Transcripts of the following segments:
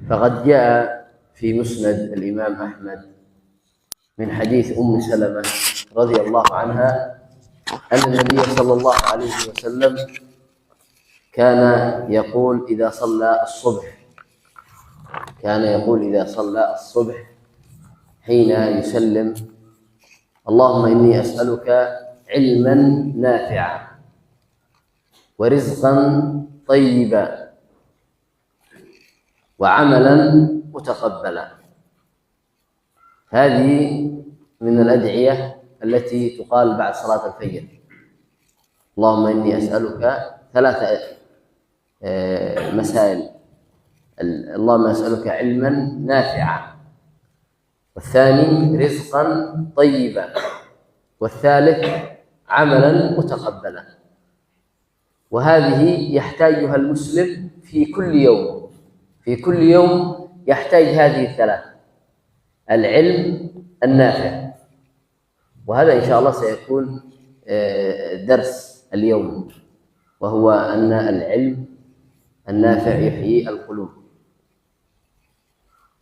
فقد جاء في مسند الإمام أحمد من حديث أم سلمة رضي الله عنها أن النبي صلى الله عليه وسلم كان يقول إذا صلى الصبح حين يسلم: اللهم إني أسألك علما نافعا ورزقا طيبا وعملا متقبلا. هذه من الأدعية التي تقال بعد صلاة الفجر. اللهم إني أسألك ثلاثة مسائل: اللهم أسألك علما نافعا، والثاني رزقا طيبا، والثالث عملا متقبلا. وهذه يحتاجها المسلم في كل يوم يحتاج هذه الثلاث: العلم النافع. وهذا إن شاء الله سيكون درس اليوم، وهو أن العلم النافع يحيي القلوب.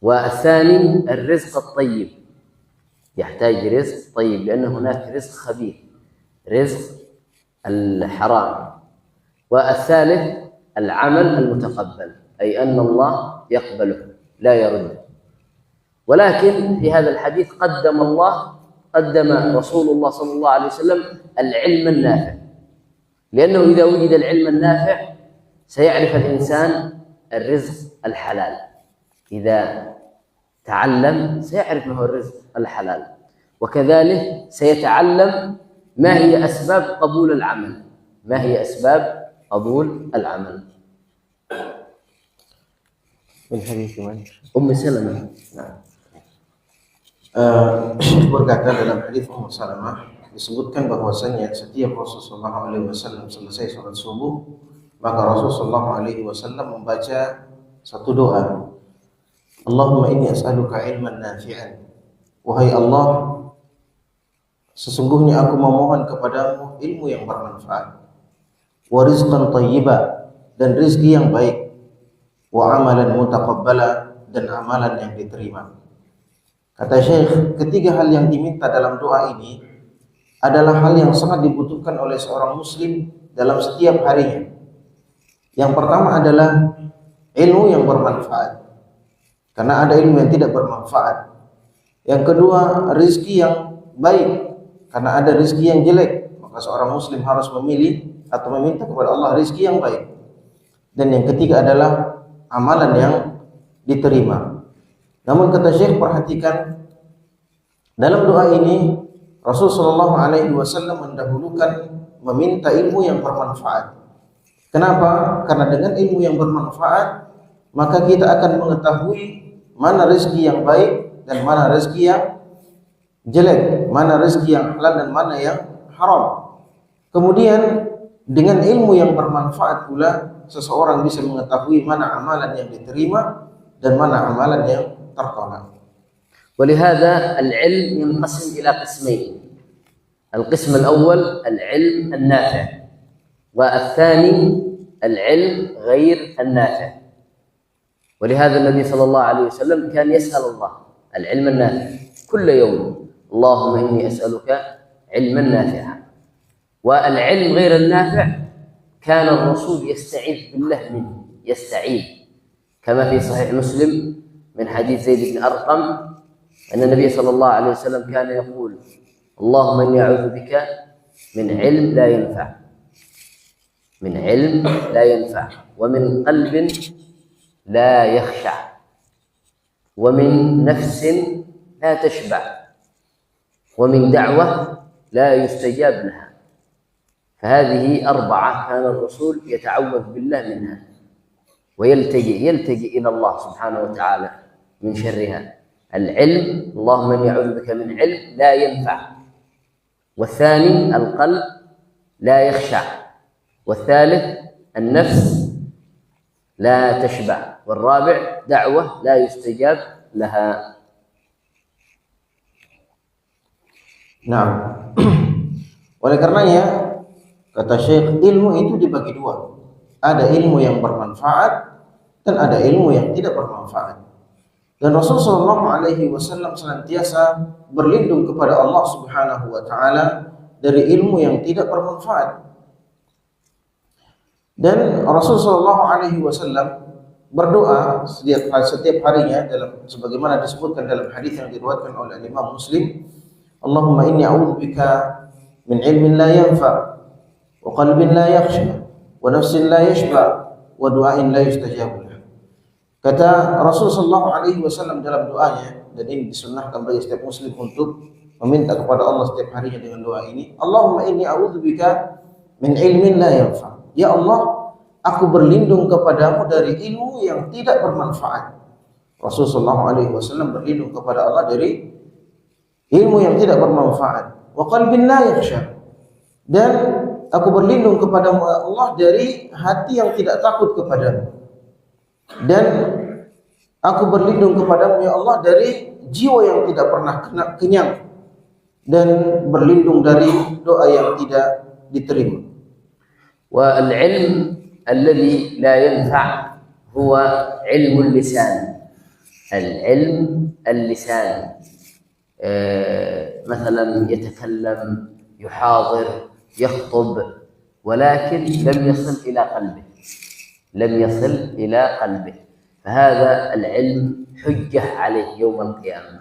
والثاني الرزق الطيب، يحتاج رزق طيب، لأن هناك رزق خبيث، رزق الحرام. والثالث العمل المتقبل، أي أن الله يقبله لا يرده. ولكن في هذا الحديث قدم رسول الله صلى الله عليه وسلم العلم النافع، لأنه إذا وجد العلم النافع سيعرف الإنسان الرزق الحلال. إذا تعلم سيعرف ما هو الرزق الحلال، وكذلك سيتعلم ما هي أسباب قبول العمل. من حديث أم سلمة. نعم. Berkata dalam hadis Ummu Salamah disebutkan bahwasanya setiap Rasulullah SAW selesai salat subuh, maka Rasulullah SAW membaca satu doa: Allahumma inni as'aluka ilman nafi'an. Wahai Allah, sesungguhnya aku memohon kepadamu ilmu yang bermanfaat, wa rizqan thayyiba, dan rizki yang baik, wa amalan mutaqabbala, dan amalan yang diterima. Kata Syekh, ketiga hal yang diminta dalam doa ini adalah hal yang sangat dibutuhkan oleh seorang muslim dalam setiap harinya. Yang pertama adalah ilmu yang bermanfaat, karena ada ilmu yang tidak bermanfaat. Yang kedua, rizki yang baik, karena ada rizki yang jelek. Maka seorang muslim harus memilih atau meminta kepada Allah rizki yang baik. Dan yang ketiga adalah amalan yang diterima. Namun kata Syekh, perhatikan dalam doa ini Rasulullah SAW mendahulukan meminta ilmu yang bermanfaat. Kenapa? Karena dengan ilmu yang bermanfaat maka kita akan mengetahui mana rezeki yang baik dan mana rezeki yang jelek, mana rezeki yang halal dan mana yang haram. Kemudian dengan ilmu yang bermanfaat pula seseorang bisa mengetahui mana amalan yang diterima dan mana amalan yang tertolak. ولهذا العلم ينقسم إلى قسمين: القسم الأول العلم النافع، والثاني العلم غير النافع. ولهذا النبي صلى الله عليه وسلم كان يسأل الله العلم النافع كل يوم: اللهم إني أسألك علما نافعا. والعلم غير النافع كان الرسول يستعيذ بالله منه، كما في صحيح مسلم من حديث زيد بن أرقم أن النبي صلى الله عليه وسلم كان يقول: اللهم إني أعوذ بك من علم لا ينفع ومن قلب لا يخشع ومن نفس لا تشبع ومن دعوة لا يستجاب لها. فهذه أربعة كان الرسول يتعوذ بالله منها ويلتجئ إلى الله سبحانه وتعالى من شرها: العلم، اللهم إني أعوذ بك من علم لا ينفع، والثاني القلب لا يخشع، والثالث النفس لا تشبع، والرابع دعوة لا يستجاب لها. Nah, oleh karenanya kata Syekh, ilmu itu dibagi dua. Ada ilmu yang bermanfaat dan ada ilmu yang tidak bermanfaat. Dan Rasulullah SAW senantiasa berlindung kepada Allah Subhanahu wa taala dari ilmu yang tidak bermanfaat. Dan Rasulullah SAW berdoa setiap harinya dalam sebagaimana disebutkan dalam hadis yang diriwayatkan oleh Imam Muslim, Allahumma inni a'udzubika min ilmin la yanfa wa qalbin la yakhsha wa nafsin la yashba wa du'ain la yustajabu lah. Kata Rasulullah SAW dalam doanya, dan ini disunnahkan bagi setiap muslim untuk meminta kepada Allah setiap harinya dengan doa ini, Allahumma inni a'udzubika min ilmin la yanfa. Ya Allah, aku berlindung kepadamu dari ilmu yang tidak bermanfaat. Rasulullah SAW berlindung kepada Allah dari ilmu yang tidak bermanfaat. Wa qalbin la yakhsha. Dan aku berlindung kepada Allah dari hati yang tidak takut kepadamu. Dan aku berlindung kepadamu ya Allah dari jiwa yang tidak pernah kenyang. Dan berlindung dari doa yang tidak diterima. والعلم الذي لا ينفع هو علم اللسان. العلم اللسان مثلا يتكلم، يحاضر، يخطب، ولكن لم يصل إلى قلبه، لم يصل إلى قلبه، فهذا العلم حجة عليه يوم القيامة،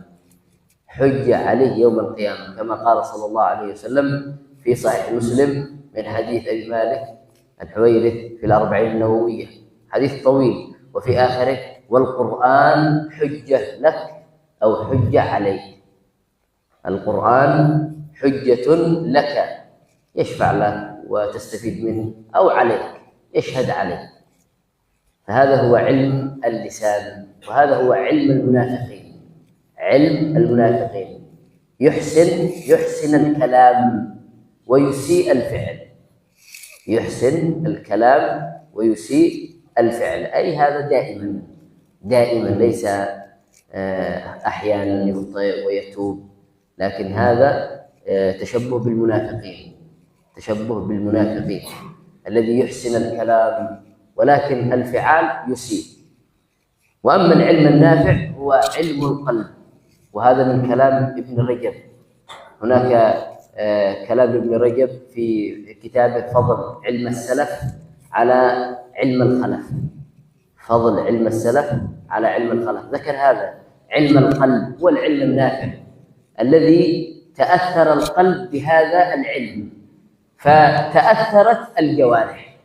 حجة عليه يوم القيامة، كما قال صلى الله عليه وسلم في صحيح مسلم من حديث أبي مالك الحويرث في الأربعين النووية، حديث طويل، وفي آخره والقرآن حجة لك أو حجة عليك. القرآن حجة لك، يشفع لك وتستفيد منه، أو عليك يشهد عليك. فهذا هو علم اللسان، وهذا هو علم المنافقين. علم المنافقين يحسن الكلام ويسيء الفعل، يحسن الكلام ويسيء الفعل، أي هذا دائما ليس أحيانا يخطئ ويتوب، لكن هذا تشبه بالمنافقين الذي يحسن الكلام ولكن الفعال يسيء. وأما العلم النافع هو علم القلب، وهذا من كلام ابن رجب. هناك كلام ابن رجب في كتابه فضل علم السلف على علم الخلف، فضل علم السلف على علم الخلف، ذكر هذا علم القلب هو العلم النافع الذي تأثر القلب بهذا العلم فتأثرت الجوارح،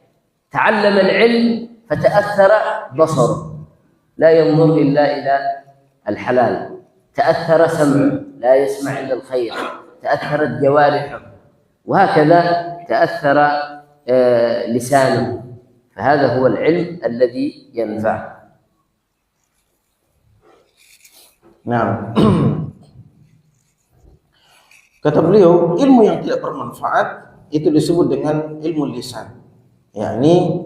تعلم العلم فتأثر بصره لا ينظر إلا إلى الحلال، تأثر سمعه لا يسمع إلا الخير، تأثرت جوارحه، وهكذا تأثر لسانه، فهذا هو العلم الذي ينفع. Nah, kata beliau, ilmu yang tidak bermanfaat itu disebut dengan ilmu lisan. Yakni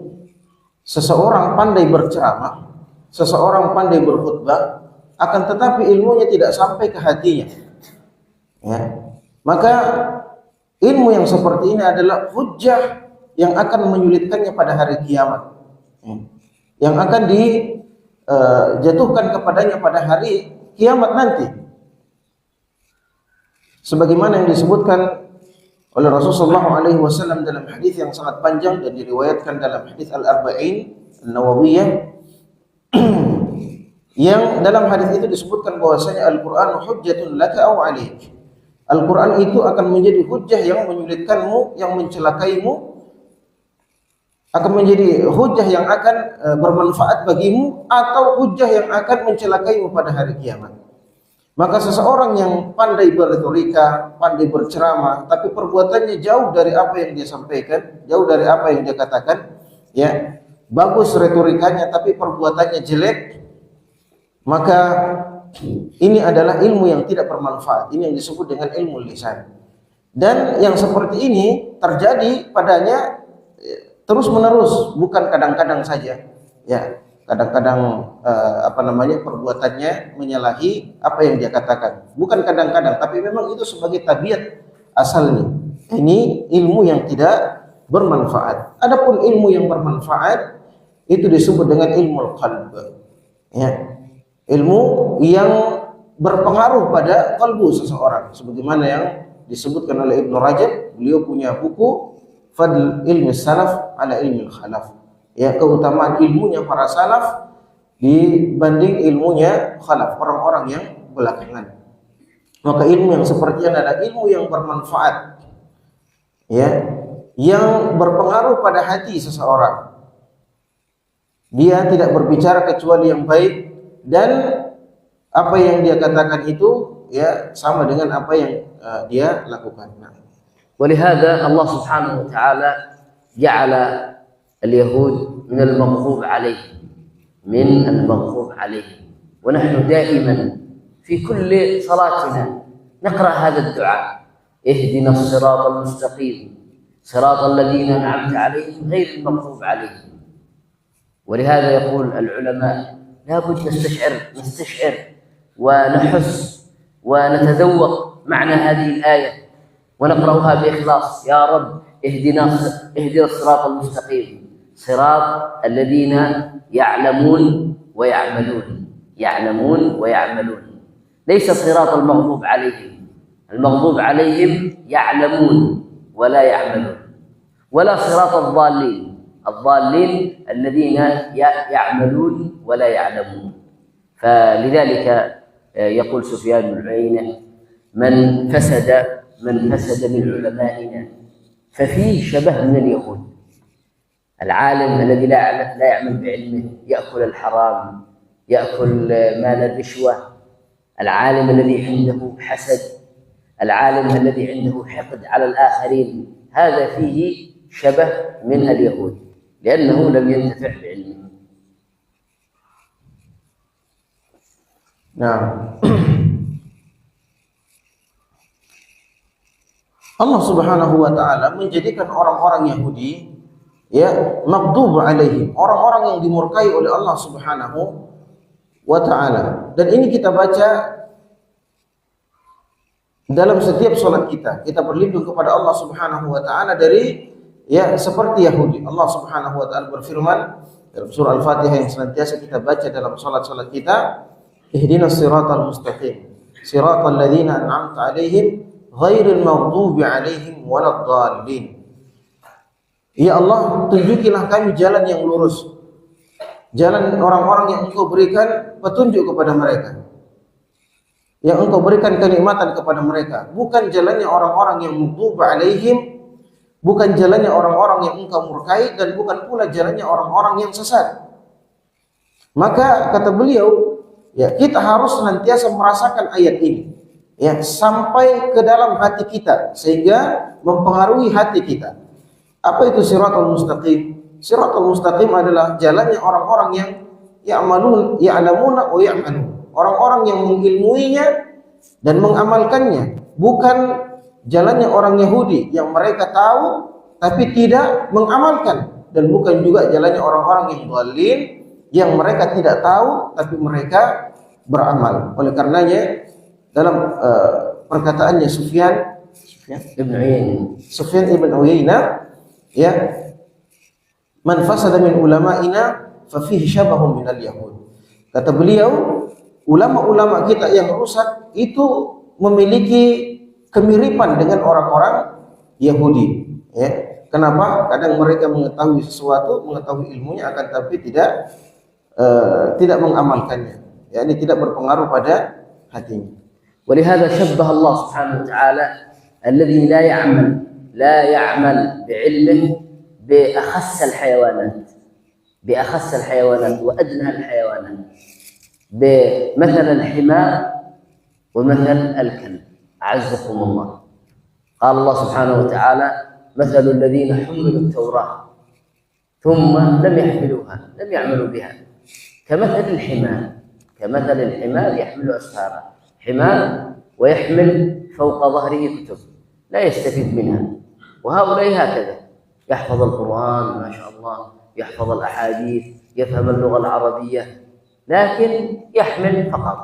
seseorang pandai berceramah, seseorang pandai berkhutbah, akan tetapi ilmunya tidak sampai ke hatinya. Ya. Maka ilmu yang seperti ini adalah hujjah yang akan menyulitkannya pada hari kiamat, yang akan dijatuhkan kepadanya pada hari kiamat nanti. Sebagaimana yang disebutkan oleh Rasulullah SAW dalam hadis yang sangat panjang dan diriwayatkan dalam hadis Al-Arba'in An-Nawawiyah, yang dalam hadis itu disebutkan bahwasanya Al-Quran hujjatun laka aw alaik. Al-Quran itu akan menjadi hujjah yang menyulitkanmu, yang mencelakaimu, akan menjadi hujjah yang akan bermanfaat bagimu, atau hujjah yang akan mencelakaimu pada hari kiamat. Maka seseorang yang pandai berretorika, pandai berceramah, tapi perbuatannya jauh dari apa yang dia sampaikan, jauh dari apa yang dia katakan, ya, bagus retorikanya tapi perbuatannya jelek, maka ini adalah ilmu yang tidak bermanfaat. Ini yang disebut dengan ilmu lisan. Dan yang seperti ini terjadi padanya terus menerus, bukan kadang-kadang saja. Ya, kadang-kadang perbuatannya menyalahi apa yang dia katakan. Bukan kadang-kadang, tapi memang itu sebagai tabiat asalnya. Ini ilmu yang tidak bermanfaat. Adapun ilmu yang bermanfaat itu disebut dengan ilmu qalb. Ya. Ilmu yang berpengaruh pada kalbu seseorang, sebagaimana yang disebutkan oleh Ibnu Rajab. Beliau punya buku Fadl Ilmi Salaf ala Ilmi Khalaf. Ya, keutamaan ilmunya para salaf dibanding ilmunya khalaf, orang-orang yang belakangan. Maka ilmu yang seperti ini adalah ilmu yang bermanfaat, ya, yang berpengaruh pada hati seseorang. Dia tidak berbicara kecuali yang baik, dan apa yang dia katakan itu ya sama dengan apa yang dia lakukan. ولهذا الله سبحانه وتعالى جعل اليهود من المغضوب عليهم، من المغضوب عليهم. ونحن دائما في كل صلاتنا نقرأ هذا الدعاء: اهدنا الصراط المستقيم صراط الذين أنعمت عليهم غير المغضوب عليهم. ولهذا يقول العلماء لابد نستشعر ونحس ونتذوق معنى هذه الآية ونقرأها بإخلاص: يا رب اهدنا الصراط المستقيم صراط الذين يعلمون ويعملون، ليس صراط المغضوب عليهم. المغضوب عليهم يعلمون ولا يعملون، ولا صراط الضالين الذين يعملون ولا يعلمون. فلذلك يقول سفيان بن عيينة: من فسد من علمائنا ففيه شبه من اليهود. العالم الذي لا يعمل بعلمه يأكل الحرام، يأكل مال الرشوة. العالم الذي عنده حسد، العالم الذي عنده حقد على الآخرين، هذا فيه شبه من اليهود لأنه لم ينتفع بعلمه. Nah, Allah Subhanahu wa taala menjadikan orang-orang Yahudi ya maghdub alaihim, orang-orang yang dimurkai oleh Allah Subhanahu wa taala. Dan ini kita baca dalam setiap salat kita. Kita berlindung kepada Allah Subhanahu wa taala dari ya seperti Yahudi. Allah Subhanahu wa taala berfirman dalam surah Al-Fatihah yang senantiasa kita baca dalam salat-salat kita: ihdinas siratal mustaqim siratal ladzina an'amta alaihim ghairil maghdubi alaihim waladdallin. Ya Allah, tunjukilah kami jalan yang lurus, jalan orang-orang yang Engkau berikan petunjuk kepada mereka, yang Engkau berikan kenikmatan kepada mereka, bukan jalannya orang-orang yang maghdub alaihim, bukan jalannya orang-orang yang Engkau murkai, dan bukan pula jalannya orang-orang yang sesat. Maka kata beliau, ya, kita harus senantiasa merasakan ayat ini, ya, sampai ke dalam hati kita sehingga mempengaruhi hati kita. Apa itu siratal mustaqim? Siratal mustaqim adalah jalannya orang-orang yang ya'lamuna wa ya'malun. Orang-orang yang mengilmuinya dan mengamalkannya, bukan jalannya orang Yahudi yang mereka tahu tapi tidak mengamalkan, dan bukan juga jalannya orang-orang yang dhalin yang mereka tidak tahu tapi mereka beramal. Oleh karenanya dalam perkataannya Sufyan ibn Uyainah, ya, man fasada min ulama'ina fa fihi syabahun minal yahud. Kata beliau, ulama-ulama kita yang rusak itu memiliki kemiripan dengan orang-orang Yahudi, ya. Kenapa? Kadang mereka mengetahui sesuatu, mengetahui ilmunya, akan tapi tidak mengamalkannya, yakni tidak berpengaruh pada hatinya. ولهذا شبه الله سبحانه وتعالى الذي لا يعمل بعلمه بأخس الحيوانات وأدنى الحيوانات، بمثل الحمار ومثل الكلب أعزكم الله. قال الله سبحانه وتعالى: مثل الذين حملوا التوراة ثم لم يحملوها لم يعملوا بها كمثل الحمار يحمل أسفارا. حمار ويحمل فوق ظهره كتب لا يستفيد منها. وهؤلاء هكذا يحفظ القرآن ما شاء الله، يحفظ الأحاديث، يفهم اللغة العربية، لكن يحمل فقط،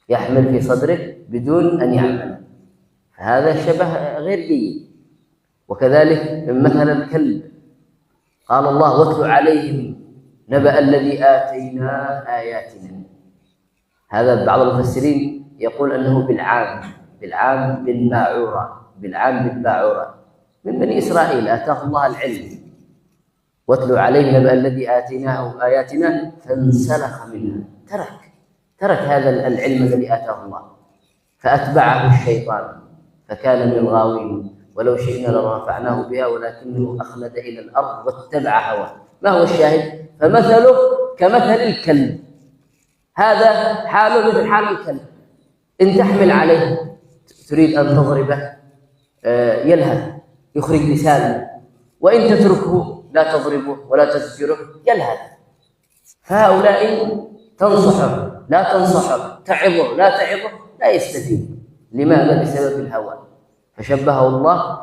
يحمل في صدره بدون أن يعمل. فهذا شبه غير جيد. وكذلك مثل الكلب، قال الله: واتل عليهم نبأ الذي آتيناه آياتنا. هذا بعض المفسرين يقول أنه بالعام بالباعورة من بني إسرائيل آتاه الله العلم. واتلو عليه نبأ الذي آتيناه آياتنا فانسلخ منها، ترك هذا العلم الذي آتاه الله، فأتبعه الشيطان فكان من الغاوين، ولو شئنا لرفعناه بها ولكنه أخلد إلى الأرض واتبع هواه. ما هو الشاهد؟ فمثله كمثل الكلب، هذا حاله مثل حال الكلب، إن تحمل عليه تريد أن تضربه يلهث يخرج لسانه، وإن تتركه لا تضربه ولا تزجره يلهث. فهؤلاء تنصحه لا تنصحه، تعظه لا تعظه، لا يستفيد. لماذا؟ بسبب الهوى. فشبهه الله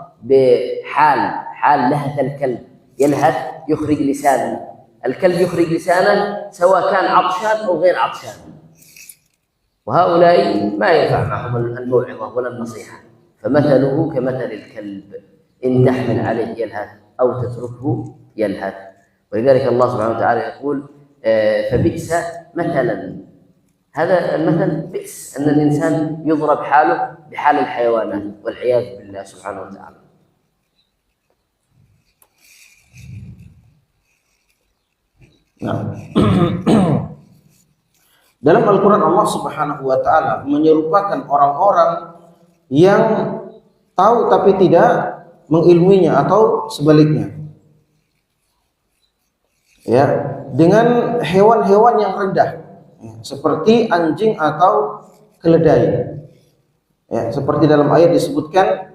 حال لهث الكلب، يلهث يخرج لسانه. الكلب يخرج لسانه سواء كان عطشان أو غير عطشان، وهؤلاء ما ينفع معهم الموعظة ولا النصيحة. فمثله كمثل الكلب، إن تحمل عليه يلهث أو تتركه يلهث. ولذلك الله سبحانه وتعالى يقول فبئس مثلا، هذا المثل بئس، أن الإنسان يضرب حاله بحال الحيوانات والعياذ بالله سبحانه وتعالى. Nah, dalam Al-Quran Allah Subhanahu wa Ta'ala menyerupakan orang-orang yang tahu tapi tidak mengilmuinya atau sebaliknya, ya, dengan hewan-hewan yang rendah, seperti anjing atau keledai. Ya, seperti dalam ayat disebutkan,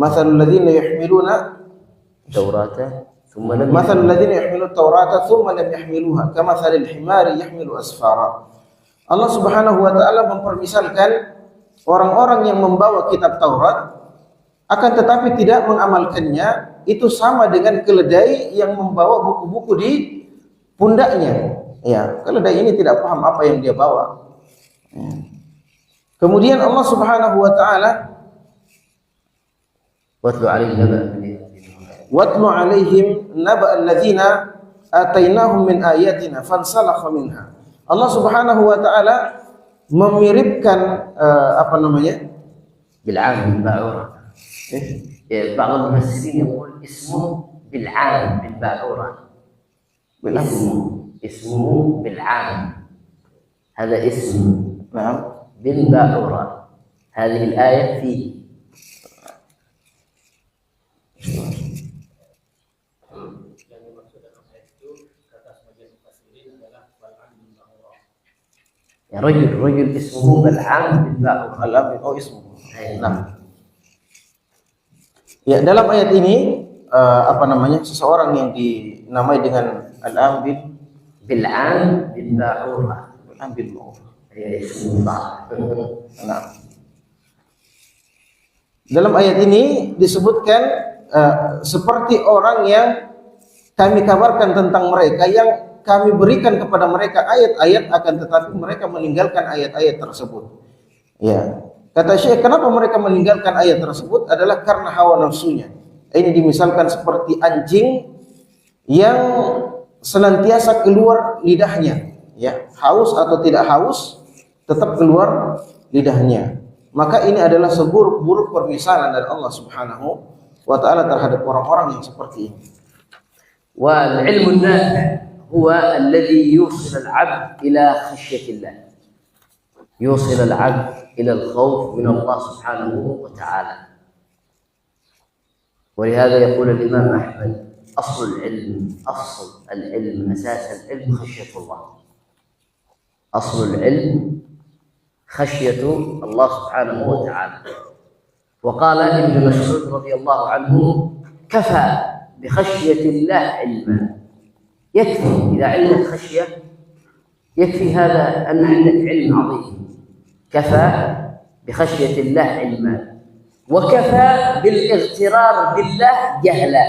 Mathalul ladzina yahmiluna Taurata Mathalul ladzina yahmilu Taurata thumma lam yahmiluha kamathalil himari yahmilu asfara. Allah Subhanahu wa Ta'ala mempermisalkan orang-orang yang membawa kitab Taurat akan tetapi tidak mengamalkannya, itu sama dengan keledai yang membawa buku-buku di pundaknya. Ya, keledai ini tidak paham apa yang dia bawa. Kemudian Allah Subhanahu wa Ta'ala Watlu alaihim naba alladzina atainahum min ayatina fansalakha minha. Allah Subhanahu wa Ta'ala memiripkan بالعام بالباعورة. بعض المفسرين يقول اسمه بالعام بالباعورة، اسمه بالعام، هذا اسم بالباعورة. هذه الآية فيه. Ya, rajul ismuhu Bal'am bin Ba'ur. Oh, ismu. Nah. Ya, dalam ayat ini seseorang yang dinamai dengan Al-Am bin Bil'am bin Ba'ur. Al-Am bin Ba'ur. Ya, ismu. Nah. Dalam ayat ini disebutkan seperti orang yang kami kabarkan tentang mereka, yang kami berikan kepada mereka ayat-ayat, akan tetapi mereka meninggalkan ayat-ayat tersebut. Ya, kata Syekh, kenapa mereka meninggalkan ayat tersebut? Adalah karena hawa nafsunya. Ini dimisalkan seperti anjing yang senantiasa keluar lidahnya, ya, haus atau tidak haus tetap keluar lidahnya. Maka ini adalah seburuk-buruk permisalan dari Allah Subhanahu wa Ta'ala terhadap orang-orang yang seperti ini. Wal ilmu nafi' هو الذي يوصل العبد إلى خشية الله، يوصل العبد إلى الخوف من الله سبحانه وتعالى. ولهذا يقول الإمام أحمد أصل العلم أساس العلم خشية الله. أصل العلم خشية الله سبحانه وتعالى. وقال ابن مسعود رضي الله عنه كفى بخشية الله علما. يكفي إذا عندك خشية، يكفي هذا أن عندك علم عظيم. كفى بخشية الله علما، وكفى بالاغترار بالله جهلا.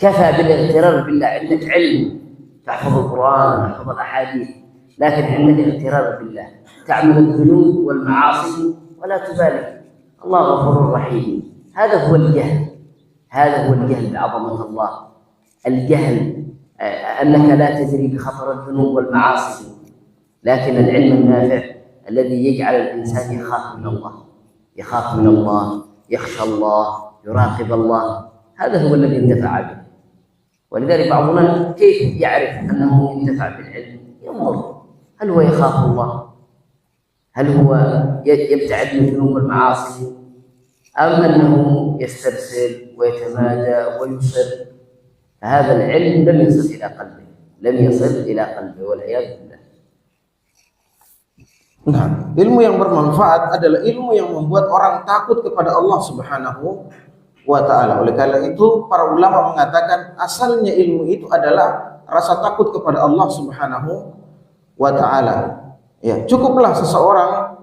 كفى بالاغترار بالله، عندك علم تحفظ القرآن تحفظ الأحاديث، لكن عندك اغترار بالله، تعمل الذنوب والمعاصي ولا تبالي. الله غفور رحيم، هذا هو الجهل. هذا هو الجهل بعظمة الله، الجهل أنك لا تدري بخطر الذنوب والمعاصي. لكن العلم النافع الذي يجعل الإنسان يخاف من الله، يخاف من الله، يخشى الله، يراقب الله، هذا هو الذي ينتفع به. ولذلك بعضنا كيف يعرف أنه ينتفع بالعلم؟ ينظر هل هو يخاف الله، هل هو يبتعد من الذنوب والمعاصي، أم أنه يسترسل ويتمادى ويصر. فهذا العلم لم يصل إلى قلبه، لم يصل إلى قلبه والعياذ بالله. Nah, ilmu yang bermanfaat adalah ilmu yang membuat orang takut kepada Allah Subhanahu wa ta'ala. Oleh karena itu para ulama mengatakan asalnya ilmu itu adalah rasa takut kepada Allah Subhanahu wa ta'ala. Ya, cukuplah seseorang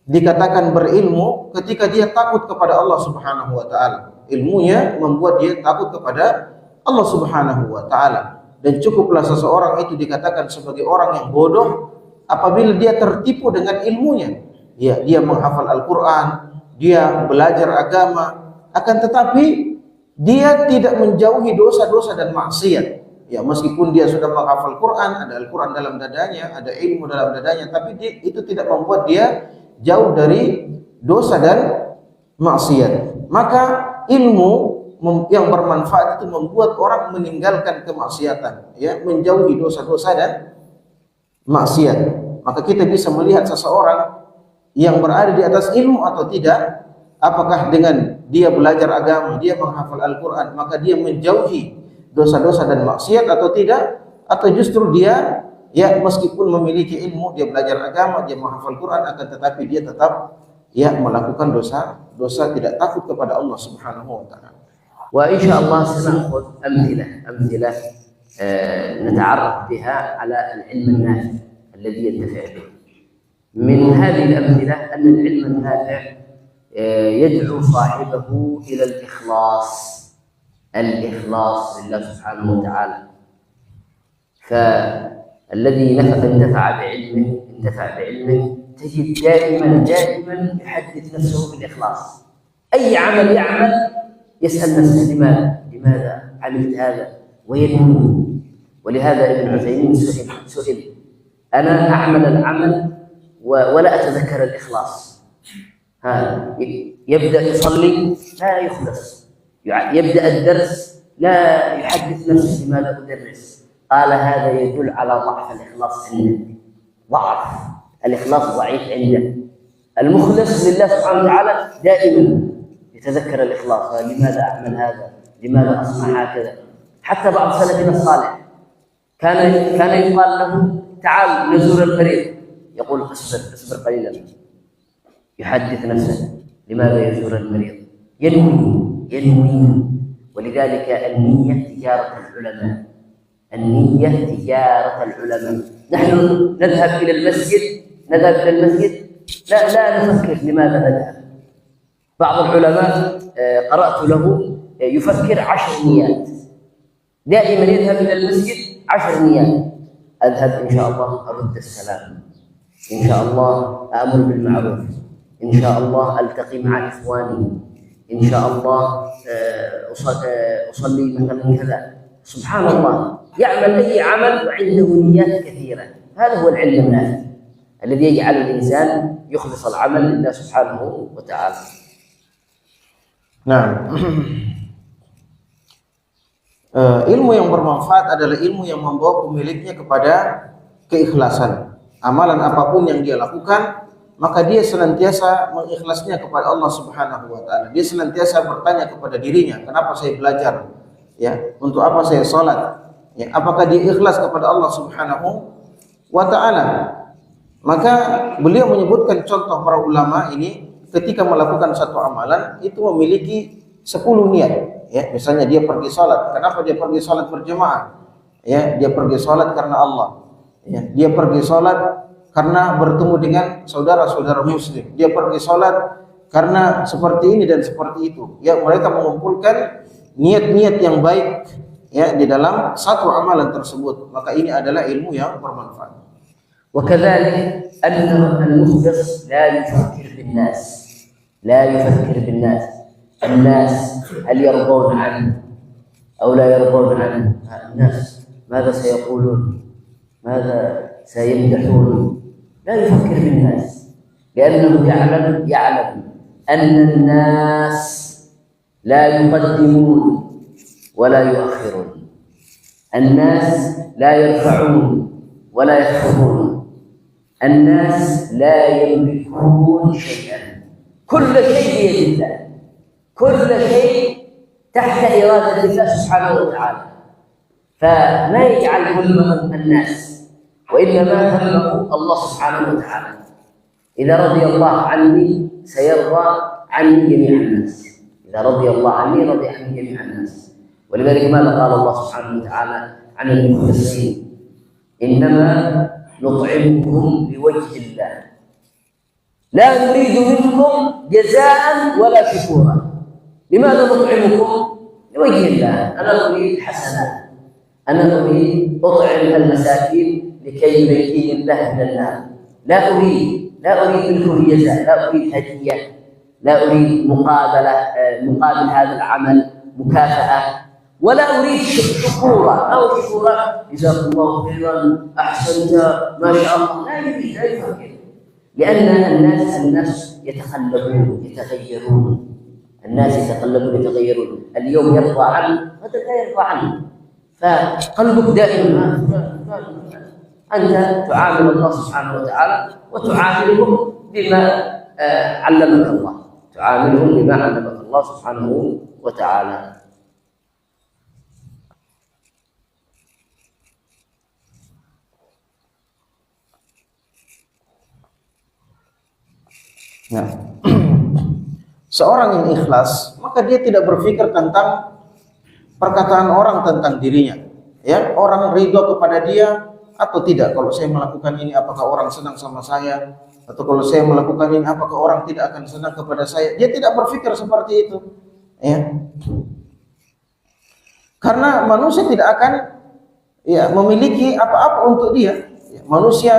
dikatakan berilmu ketika dia takut kepada Allah Subhanahu wa ta'ala. Ilmunya membuat dia takut kepada Allah Subhanahu wa ta'ala. Dan cukuplah seseorang itu dikatakan sebagai orang yang bodoh apabila dia tertipu dengan ilmunya. Ya, dia menghafal Al-Quran, dia belajar agama, akan tetapi dia tidak menjauhi dosa-dosa dan maksiat. Ya, meskipun dia sudah menghafal Quran, ada Al-Quran dalam dadanya, ada ilmu dalam dadanya, tapi itu tidak membuat dia jauh dari dosa dan maksiat. Maka ilmu yang bermanfaat itu membuat orang meninggalkan kemaksiatan, ya, menjauhi dosa-dosa dan maksiat. Maka kita bisa melihat seseorang yang berada di atas ilmu atau tidak. Apakah dengan dia belajar agama, dia menghafal Al-Quran, maka dia menjauhi dosa-dosa dan maksiat atau tidak? Atau justru dia, ya, meskipun memiliki ilmu, dia belajar agama, dia menghafal Quran, akan tetapi dia tetap, ya, melakukan dosa, tidak takut kepada Allah Subhanahu wa ta'ala. وإن شاء الله سنأخذ أمثلة نتعرف بها على العلم النافع الذي ينتفع به. من هذه الأمثلة أن العلم النافع يدعو صاحبه إلى الإخلاص لله سبحانه وتعالى. فالذي انتفع بعلمه تجد دائما يحدث نفسه بالإخلاص. أي عمل يعمل يسأل نفسه لماذا عملت هذا وينوي. ولهذا ابن عثيمين سئل أنا أعمل العمل ولا أتذكر الإخلاص. يبدأ يصلي لا يخلص، يبدأ الدرس لا يحدث نفسه لماذا أدرس. قال هذا يدل على ضعف الإخلاص عنده، ضعف الإخلاص ضعيف عنده. المخلص لله سبحانه وتعالى دائما يتذكر الإخلاص، لماذا أعمل هذا، لماذا أصنع هكذا. حتى بعض سلفنا الصالح كان يقال له تعال نزور المريض، يقول اصبر قليلا، يحدث نفسه لماذا يزور المريض، ينوي. ولذلك النية تجارة العلماء. نحن نذهب إلى المسجد لا نفكر لماذا نذهب. بعض العلماء قرأت له يفكر 10 نيات، دائما يذهب إلى المسجد 10 نيات. أذهب إن شاء الله أرد السلام، إن شاء الله أأمر بالمعروف، إن شاء الله ألتقي مع إخواني، إن شاء الله أصلي مثلا كذا. سبحان الله، يعمل أي عمل وعنده نيات كثيرة. هذا هو العلم النافع الذي يجعل الإنسان يخلص العمل لله سبحانه وتعالى. Nah, ilmu yang bermanfaat adalah ilmu yang membawa pemiliknya kepada keikhlasan. Amalan apapun yang dia lakukan, maka dia senantiasa mengikhlasnya kepada Allah Subhanahu wa ta'ala. Dia senantiasa bertanya kepada dirinya, kenapa saya belajar? Ya, untuk apa saya salat? Ya, apakah dia ikhlas kepada Allah Subhanahu wa ta'ala? Maka beliau menyebutkan contoh para ulama ini ketika melakukan satu amalan itu memiliki 10 niat. Ya, misalnya dia pergi salat. Kenapa dia pergi salat berjemaah? Ya, dia pergi salat karena Allah. Ya, dia pergi salat karena bertemu dengan saudara-saudara muslim. Dia pergi salat karena seperti ini dan seperti itu. Ya, mereka mengumpulkan niat-niat yang baik, ya, di dalam satu amalan tersebut. Maka ini adalah ilmu yang bermanfaat. وكذلك أن المخلص لا يفكر بالناس. الناس هل يرضون عنه أو لا يرضون عنه؟ الناس ماذا سيقولون؟ ماذا سيمدحون؟ لا يفكر بالناس، لأنه يعلم أن الناس لا يقدمون ولا يؤخرون، الناس لا يرفعون ولا يخفضون، الناس لا يملكون شيئا، كل شيء بيد الله، كل شيء تحت إرادة الله سبحانه وتعالى. فما يجعل همهم الناس، وإنما همه الله سبحانه وتعالى. إذا رضي الله عني سيرضى عني جميع الناس، إذا رضي الله عني رضي عني جميع الناس. ولذلك ماذا قال الله سبحانه وتعالى عن المخلصين؟ إنما نطعمكم لوجه الله لا نريد منكم جزاء ولا شكورا. لماذا نطعمكم؟ لوجه الله. أنا أريد حسنات، أنا أريد أطعم المساكين لكي ينجي الله من النار. لا أريد منكم جزاء، لا أريد هدية، لا أريد مقابل هذا العمل مكافأة، ولا أريد شكورا أو شكورا جزاك الله خيرا أحسنت ما شاء الله. لا يريد، لا يفكر، لأن الناس يتقلبون يتغيرون، الناس يتقلبون يتغيرون، اليوم يرضى عنه غدا لا يرضى عنه، فقلبك دائما أنت تعامل الله سبحانه وتعالى وتعاملهم بما علمك الله، تعاملهم بما علمك الله سبحانه وتعالى. Ya. Seorang yang ikhlas, maka dia tidak berpikir tentang perkataan orang tentang dirinya. Ya, orang ridho kepada dia atau tidak. Kalau saya melakukan ini, apakah orang senang sama saya? Atau kalau saya melakukan ini, apakah orang tidak akan senang kepada saya? Dia tidak berpikir seperti itu. Ya. Karena manusia tidak akan memiliki apa-apa untuk dia. Ya, manusia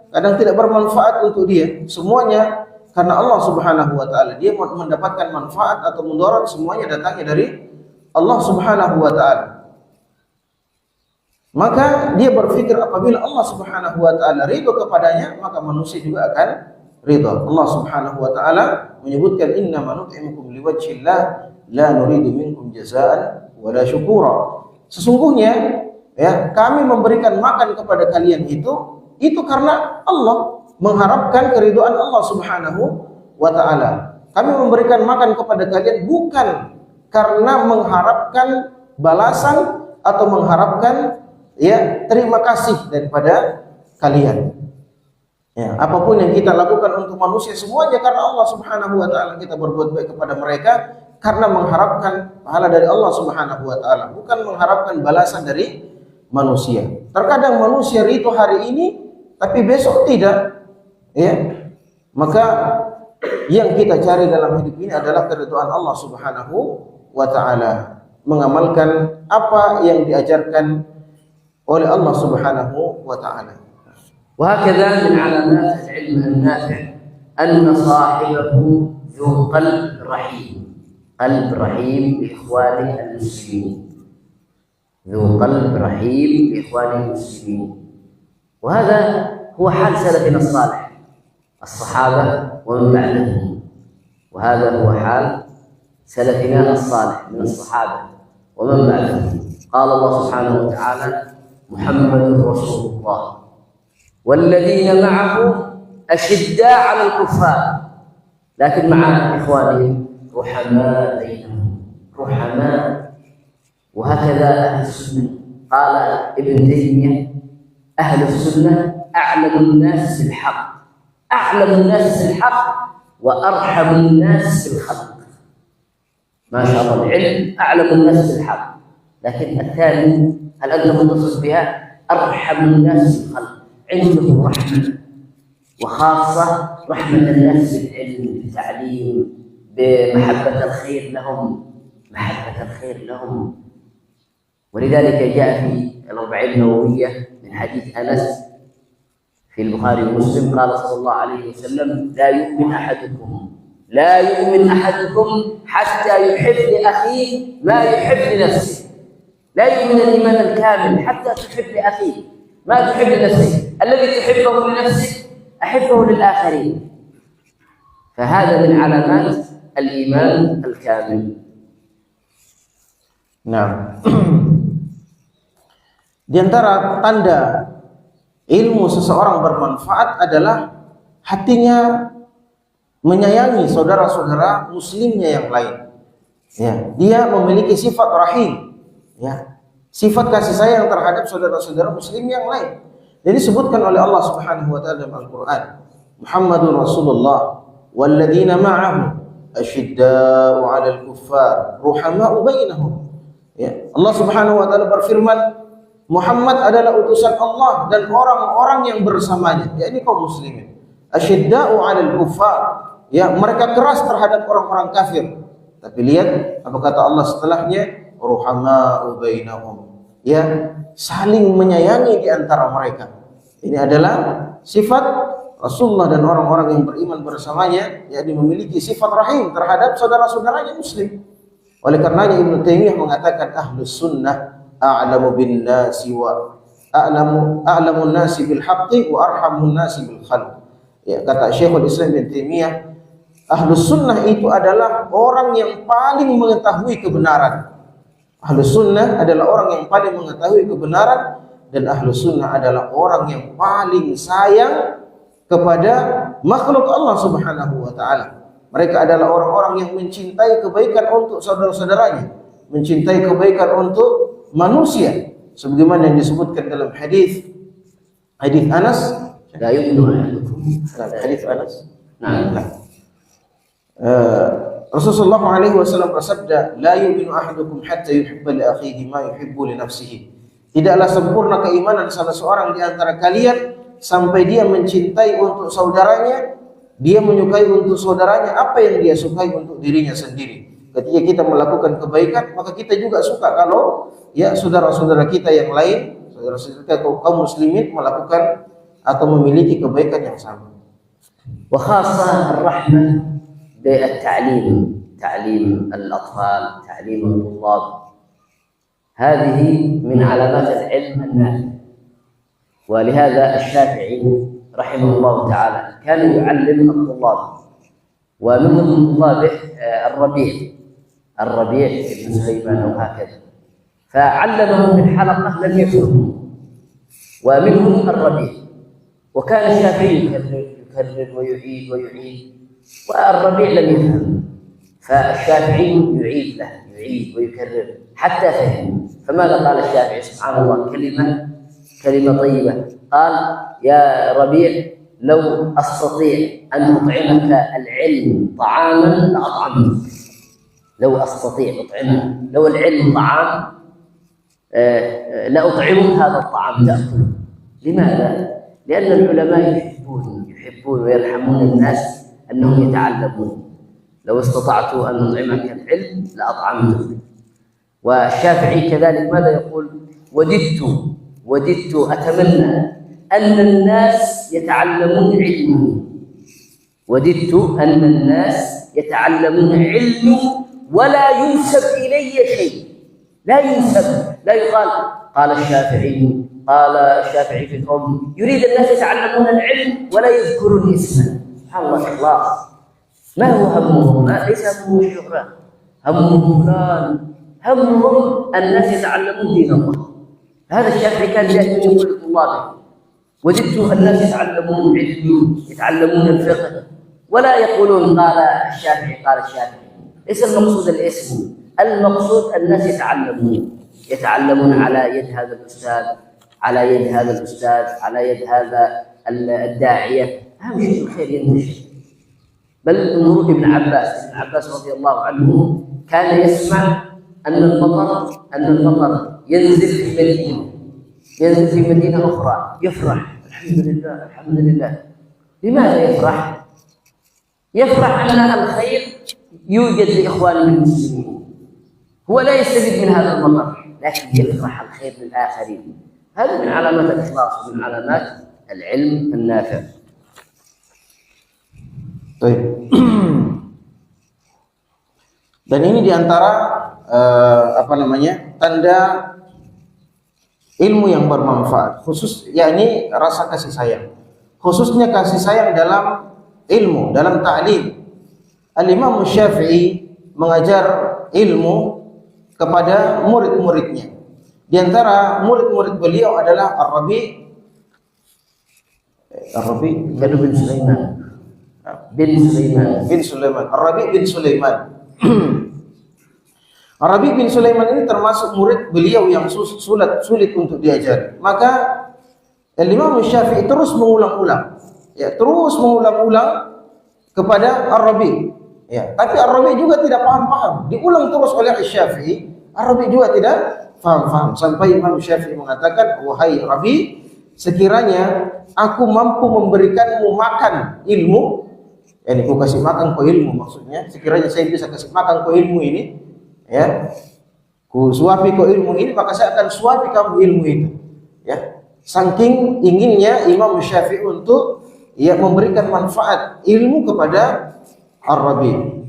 kadang tidak bermanfaat untuk dia. Semuanya karena Allah Subhanahu wa taala. Dia mendapatkan manfaat atau mudarat semuanya datangnya dari Allah Subhanahu wa taala. Maka dia berpikir apabila Allah Subhanahu wa taala ridho kepadanya, maka manusia juga akan ridho. Allah Subhanahu wa taala menyebutkan innama nut'imukum liwajhillah la nuridu minkum jazaa'an wala syukura. Sesungguhnya kami memberikan makan kepada kalian itu karena Allah, mengharapkan keridhaan Allah Subhanahu wa taala. Kami memberikan makan kepada kalian bukan karena mengharapkan balasan atau mengharapkan terima kasih daripada kalian. Ya, apapun yang kita lakukan untuk manusia semuanya karena Allah Subhanahu wa taala. Kita berbuat baik kepada mereka karena mengharapkan pahala dari Allah Subhanahu wa taala, bukan mengharapkan balasan dari manusia. Terkadang manusia ridho hari ini tapi besok tidak. Ya, maka yang kita cari dalam hidup ini adalah keridhaan Allah Subhanahu wa taala, mengamalkan apa yang diajarkan oleh Allah Subhanahu wa taala. وهكذا من علامات العلم النافع أن صاحبه ذو قلب رحيم، قلب رحيم بإخوانه المسلمين، ذو قلب رحيم بإخوانه المسلمين. وهذا هو حال سلفنا الصالح الصحابة ومن بعدهم، وهذا هو حال سلفنا الصالح من الصحابة ومن بعدهم. قال الله سبحانه وتعالى محمد رسول الله والذين معه أشداء على الكفار لكن مع إخوانهم رحماء بينهم، رحماء. وهكذا أهل السنة، قال ابن تيمية أهل السنة أعلم الناس بالحق، أعلم الناس بالحق وأرحم الناس بالخلق. ما شاء الله، العلم أعلم الناس بالحق، لكن الثاني هل أنت متصف بها؟ أرحم الناس بالخلق، عنده رحمة، وخاصة رحمة الناس بالعلم بالتعليم بمحبة الخير لهم، محبة الخير لهم. ولذلك جاء في الأربعين النووية من حديث أنس في البخاري ومسلم قال صلى الله عليه وسلم لا يؤمن أحدكم لا يؤمن أحدكم حتى يحب لأخيه ما يحب لنفسه. لا يؤمن الإيمان الكامل حتى تحب لأخيه ما تحب لنفسك. الذي تحبه لنفسك أحبه للآخرين. فهذا من علامات الإيمان الكامل. Nah, di antara tanda ilmu seseorang bermanfaat adalah hatinya menyayangi saudara-saudara muslimnya yang lain. Ya, dia memiliki sifat rahim, ya, sifat kasih sayang terhadap saudara-saudara muslim yang lain. Jadi disebutkan oleh Allah Subhanahu wa taala dalam Al-Qur'an, Muhammadur Rasulullah walladzina ma'ahu asyidda'u 'alal kuffar ruhama'u bainahum. Ya, Allah Subhanahu wa taala berfirman, Muhammad adalah utusan Allah dan orang-orang yang bersamanya, yakni kaum muslimin. Asyidda'u 'alal kuffar, ya, mereka keras terhadap orang-orang kafir. Tapi lihat apa kata Allah setelahnya, ruhama'u bainahum, ya, saling menyayangi di antara mereka. Ini adalah sifat Rasulullah dan orang-orang yang beriman bersamanya, yakni memiliki sifat rahim terhadap saudara-saudaranya muslim. Oleh karenanya Ibnu Taimiyah mengatakan ahlus sunnah a'lamu bin nasi wa a'lamun nasi bil haqqi wa arhamun nasi bil khalq. Ya, kata Syekhul Islam Ibnu Taimiyah, ahlus sunnah itu adalah orang yang paling mengetahui kebenaran. Ahlus sunnah adalah orang yang paling mengetahui kebenaran, dan ahlus sunnah adalah orang yang paling sayang kepada makhluk Allah Subhanahu wa taala. Mereka adalah orang-orang yang mencintai kebaikan untuk saudara-saudaranya, mencintai kebaikan untuk manusia, sebagaimana yang disebutkan dalam hadis Anas. La yu'minu Hadis Anas. Nah, Rasulullah SAW bersabda, la yu'minu ahadukum hatta yuhibba li akhihi ma yuhibbu li nafsihi. Tidaklah sempurna keimanan salah seorang di antara kalian sampai dia mencintai untuk saudaranya, dia menyukai untuk saudaranya apa yang dia sukai untuk dirinya sendiri. Ketika kita melakukan kebaikan, maka kita juga suka kalau ya saudara-saudara kita yang lain, saudara-saudara kaum muslimin melakukan atau memiliki kebaikan yang sama. Wa khassa ar-rahmah بالتعليم، تعليم الأطفال، تعليم الطلاب، هذه من علامات العلم النافع. ولهذا الشافعي رحمه الله تعالى كان يعلم الطلاب، ومنهم من طلابه الربيع بن سليمان وهكذا، فعلمهم في الحلقة لم يفهموا، ومنهم الربيع. وكان الشافعي يكرر ويعيد والربيع لم يفهم، فالشافعي يعيد له، يعيد ويكرر حتى فهم. فماذا قال الشافعي؟ سبحان الله، كلمة طيبة. قال: يا ربيع، لو أستطيع أن أطعمك العلم طعاما لأطعمتك. لو أستطيع أطعمك، لو العلم طعام لأطعمك هذا الطعام تأكله. لماذا؟ لأن العلماء يحبون ويرحمون الناس أنهم يتعلمون. لو استطعت أن أطعمك العلم لأطعمتك. والشافعي كذلك ماذا يقول؟ وددت أتمنى أن الناس يتعلمون علمي. وددت أن الناس يتعلمون علمي ولا ينسب إلي شيء. لا ينسب، لا يقال قال الشافعي في قومه يريد الناس يتعلمون العلم ولا يذكرني اسمه. سبحان الله، إخلاص. ما هو همهم؟ ليس همهم الشهرة، همهم فلان، همهم الناس يتعلمون دين الله. هذا الشافعي كان يقول لطلابه: وددت الناس يتعلمون علمي، يتعلمون الفقه، ولا يقولون قال الشافعي. ليس المقصود الاسم، المقصود الناس يتعلمون على يد هذا الأستاذ، على يد هذا الأستاذ، على يد هذا الداعية. أهم شيء الخير ينتشر. بل انظروا ابن عباس رضي الله عنه كان يسمع أن المطر ينزل في مدينة أخرى، يفرح: الحمد لله. لماذا يفرح؟ يفرح أن الخير يوجد لإخوان المسلمين. هو لا يستفيد من هذا المطر، لكن يفرح الخير للآخرين. هذا من علامات الإخلاص ومن علامات العلم النافع. Baik. Dan ini diantara tanda ilmu yang bermanfaat, khusus yakni rasa kasih sayang, khususnya kasih sayang dalam ilmu, dalam ta'lim. Al-Imam Syafi'i mengajar ilmu kepada murid-muridnya. Di antara murid-murid beliau adalah Ar-Rabi' bin Sulaiman Ar-Rabi' bin Sulaiman. Ar-Rabi' bin Sulaiman ini termasuk murid beliau yang sulit untuk diajar. Maka Imam Syafi'i terus mengulang-ulang, kepada Ar-Rabi'. Ya, tapi Ar-Rabi' juga tidak paham-paham. Diulang terus oleh Syafi'i, Ar-Rabi' juga tidak faham-faham. Sampai Imam Syafi'i mengatakan, "Wahai Rabi', sekiranya aku mampu memberikanmu makan ilmu," aku kasih makan kau ilmu maksudnya, sekiranya saya bisa kasih makan kau ilmu ini, ya, ku suapi kau ilmu ini, maka saya akan suapi kamu ilmu itu. Ya, saking inginnya Imam Syafi'i untuk memberikan manfaat ilmu kepada Ar-Rabi'.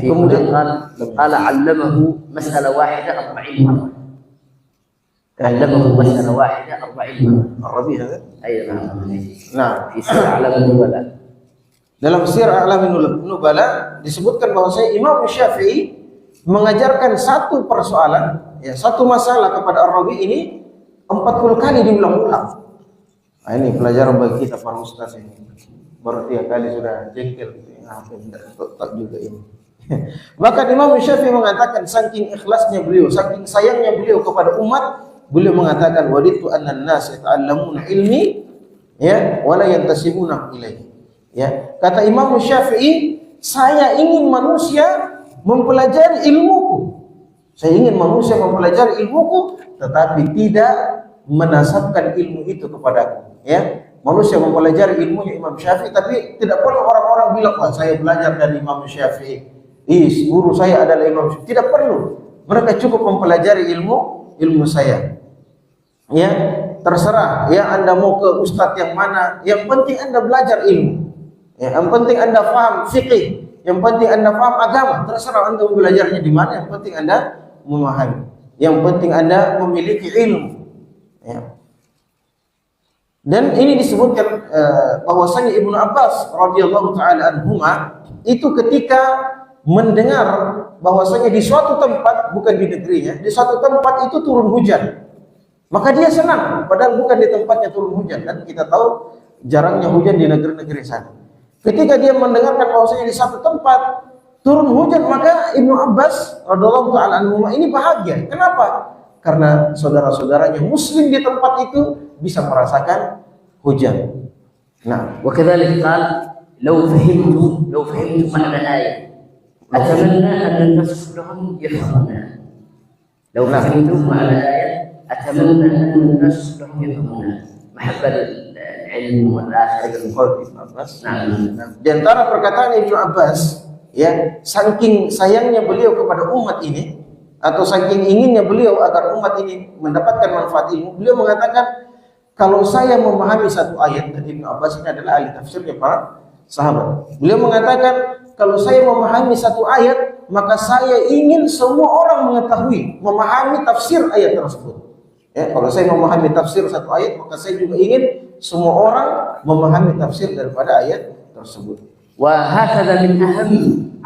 kemudian qala 'allamahu mas'alah wahidah 40 marrah. 'Allamahu mas'alah wahidah 40 marrah. Ar-Rabi' hada? Nah, fi Sir A'lamin Nubala. Dalam Sir A'lamin Nubala disebutkan bahwasanya Imam Syafi'i mengajarkan satu persoalan, satu masalah kepada Ar-Rabi' ini 40 kali diulang-ulang. Nah, ini pelajaran bagi kita para ustaz ini. Baru 3 kali sudah jengkel gitu. Tak juga ini. Maka Imam Syafi'i mengatakan saking ikhlasnya beliau, saking sayangnya beliau kepada umat, beliau mengatakan waditu annan nas yata'allamuna ilmi wala yantasibuna ilaihi. Kata Imam Syafi'i, saya ingin manusia mempelajari ilmuku. Saya ingin manusia mempelajari ilmuku tetapi tidak menasabkan ilmu itu kepadaku. Manusia mempelajari ilmunya Imam Syafi'i, tapi tidak perlu orang-orang bilang, "Wah, saya belajar dari Imam Syafi'i. Guru saya adalah Imam Syafi'i." Tidak perlu. Mereka cukup mempelajari ilmu saya. Terserah Anda mau ke ustadz yang mana, yang penting Anda belajar ilmu. Yang penting Anda paham fikih, yang penting Anda paham agama. Terserah Anda mau belajarnya di mana, yang penting Anda memahami. Yang penting Anda memiliki ilmu. Dan ini disebutkan bahwasanya Ibnu Abbas radhiyallahu taala anhuma itu ketika mendengar bahwasanya di suatu tempat, bukan di negerinya, di suatu tempat itu turun hujan, maka dia senang, padahal bukan di tempatnya turun hujan. Dan kita tahu jarangnya hujan di negeri-negeri sana. Ketika dia mendengarkan bahwasanya di satu tempat turun hujan, maka Ibnu Abbas radhiyallahu taala anhuma ini bahagia. Kenapa? Karena saudara-saudaranya muslim di tempat itu bisa merasakan hujan. Nah, وكذلك قال لو فهمت معنى الآية أتمنى أن الناس كلهم يفهمونها. لو فهمت معنى الآية أتمنى أن الناس كلهم يفهمونها. محبة العلم والآخرة Ibnu Abbas. Di antara perkataan Ibnu Abbas, saking sayangnya beliau kepada umat ini, atau saking inginnya beliau agar umat ini mendapatkan manfaat ilmu, beliau mengatakan, kalau saya memahami satu ayat, dan Ibnu Abbas ini adalah ahli tafsirnya para sahabat. Beliau mengatakan, kalau saya memahami satu ayat, maka saya ingin semua orang mengetahui, memahami tafsir ayat tersebut. Kalau saya memahami tafsir satu ayat, maka saya juga ingin semua orang memahami tafsir daripada ayat tersebut. وهكذا من أهم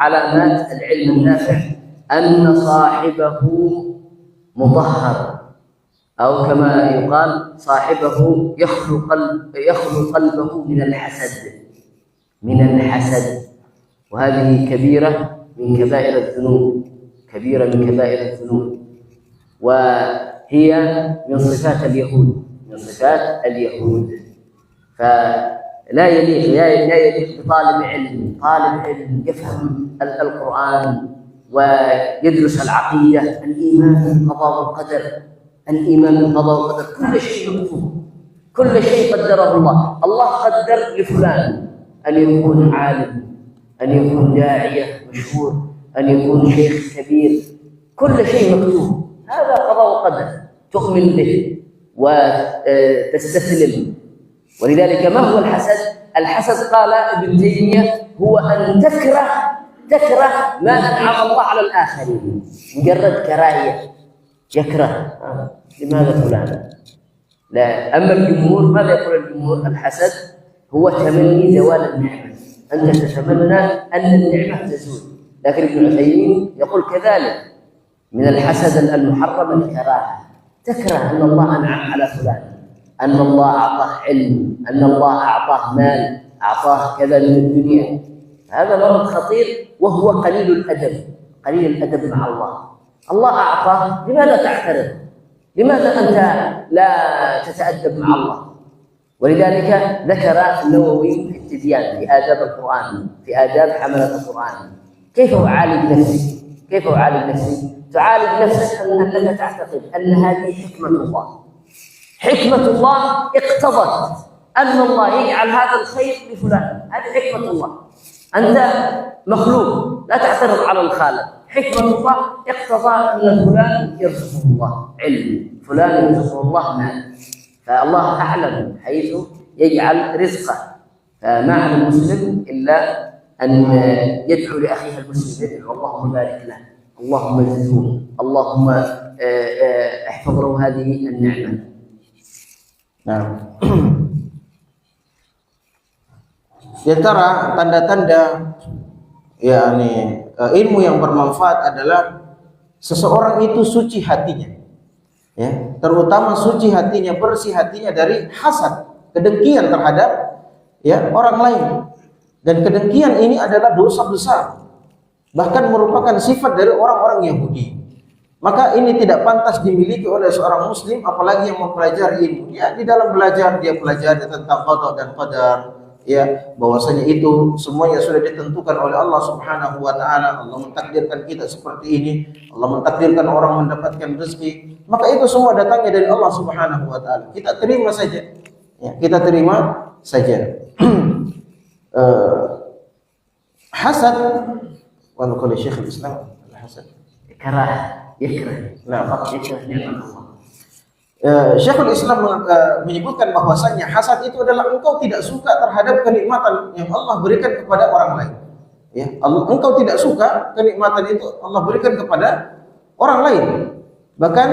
علامات العلم النافع أن صاحبه مطهر، أو كما يقال صاحبه يخلو قلبه من الحسد، وهذه كبيرة من كبائر الذنوب، وهي من صفات اليهود. فلا يليق بطالب علم يفهم القرآن ويدرس العقيدة، الإيمان بالقضاء والقدر، كل شيء مكتوب، كل شيء قدره الله قدر لفلان أن يكون عالم، أن يكون داعية مشهور، أن يكون شيخ كبير، كل شيء مكتوب. هذا قضاء وقدر تؤمن به وتستسلم. ولذلك ما هو الحسد؟ الحسد قال ابن تيمية هو أن تكره تكره ما أنعم الله على الآخرين، مجرد كراهية، يكره لماذا فلان؟ لا. أما الجمهور ماذا يقول الجمهور؟ الحسد هو تمني زوال النعمة، أنت تتمنى أن النعمة تزول. لكن ابن عثيمين يقول كذلك من الحسد المحرم الكراهة، تكره أن الله أنعم على فلان، أن الله أعطاه علم، أن الله أعطاه مال، أعطاه كذا من الدنيا. هذا مرض خطير وهو قليل الأدب، قليل الأدب مع الله. الله أعطاه، لماذا تعترض؟ لماذا أنت لا تتأدب مع الله؟ ولذلك ذكر النووي في التبيان في آداب القرآن، في آداب حملة القرآن، كيف أعالج نفسي؟ كيف أعالج نفسي؟ تعالج نفسك أنك تعتقد أن هذه حكمة الله. حكمة الله اقتضت أن الله يجعل هذا الخير لفلان، هذه حكمة الله. أنت مخلوق لا تعترض على الخالق، حكمة الله اقتضى أن فلان يرزقه الله علم، فلان يرزقه الله مال، فالله أعلم حيث يجعل رزقه. فما على المسلم إلا أن يدعو لأخيه المسلم، يدعو اللهم بارك له، اللهم زده، اللهم احفظ له هذه النعمة. Nah, di antara tanda-tanda yakni ilmu yang bermanfaat adalah seseorang itu suci hatinya, ya, terutama suci hatinya, bersih hatinya dari hasad, kedengkian terhadap ya orang lain. Dan kedengkian ini adalah dosa besar, bahkan merupakan sifat dari orang-orang Yahudi. Maka ini tidak pantas dimiliki oleh seorang muslim, apalagi yang mempelajari ilmu. Ya, di dalam belajar dia pelajari tentang qada dan qadar, ya, bahwasanya itu semuanya sudah ditentukan oleh Allah Subhanahu wa taala. Allah mentakdirkan kita seperti ini, Allah mentakdirkan orang mendapatkan rezeki. Maka itu semua datangnya dari Allah Subhanahu wa taala. Kita terima saja. Ya, kita terima saja. Hasad wa qala Syekhul Islam al-hasad. Karah. Yakrah. Syekhul Islam menyebutkan bahwasanya hasad itu adalah engkau tidak suka terhadap kenikmatan yang Allah berikan kepada orang lain. Ya, engkau tidak suka kenikmatan itu Allah berikan kepada orang lain. Bahkan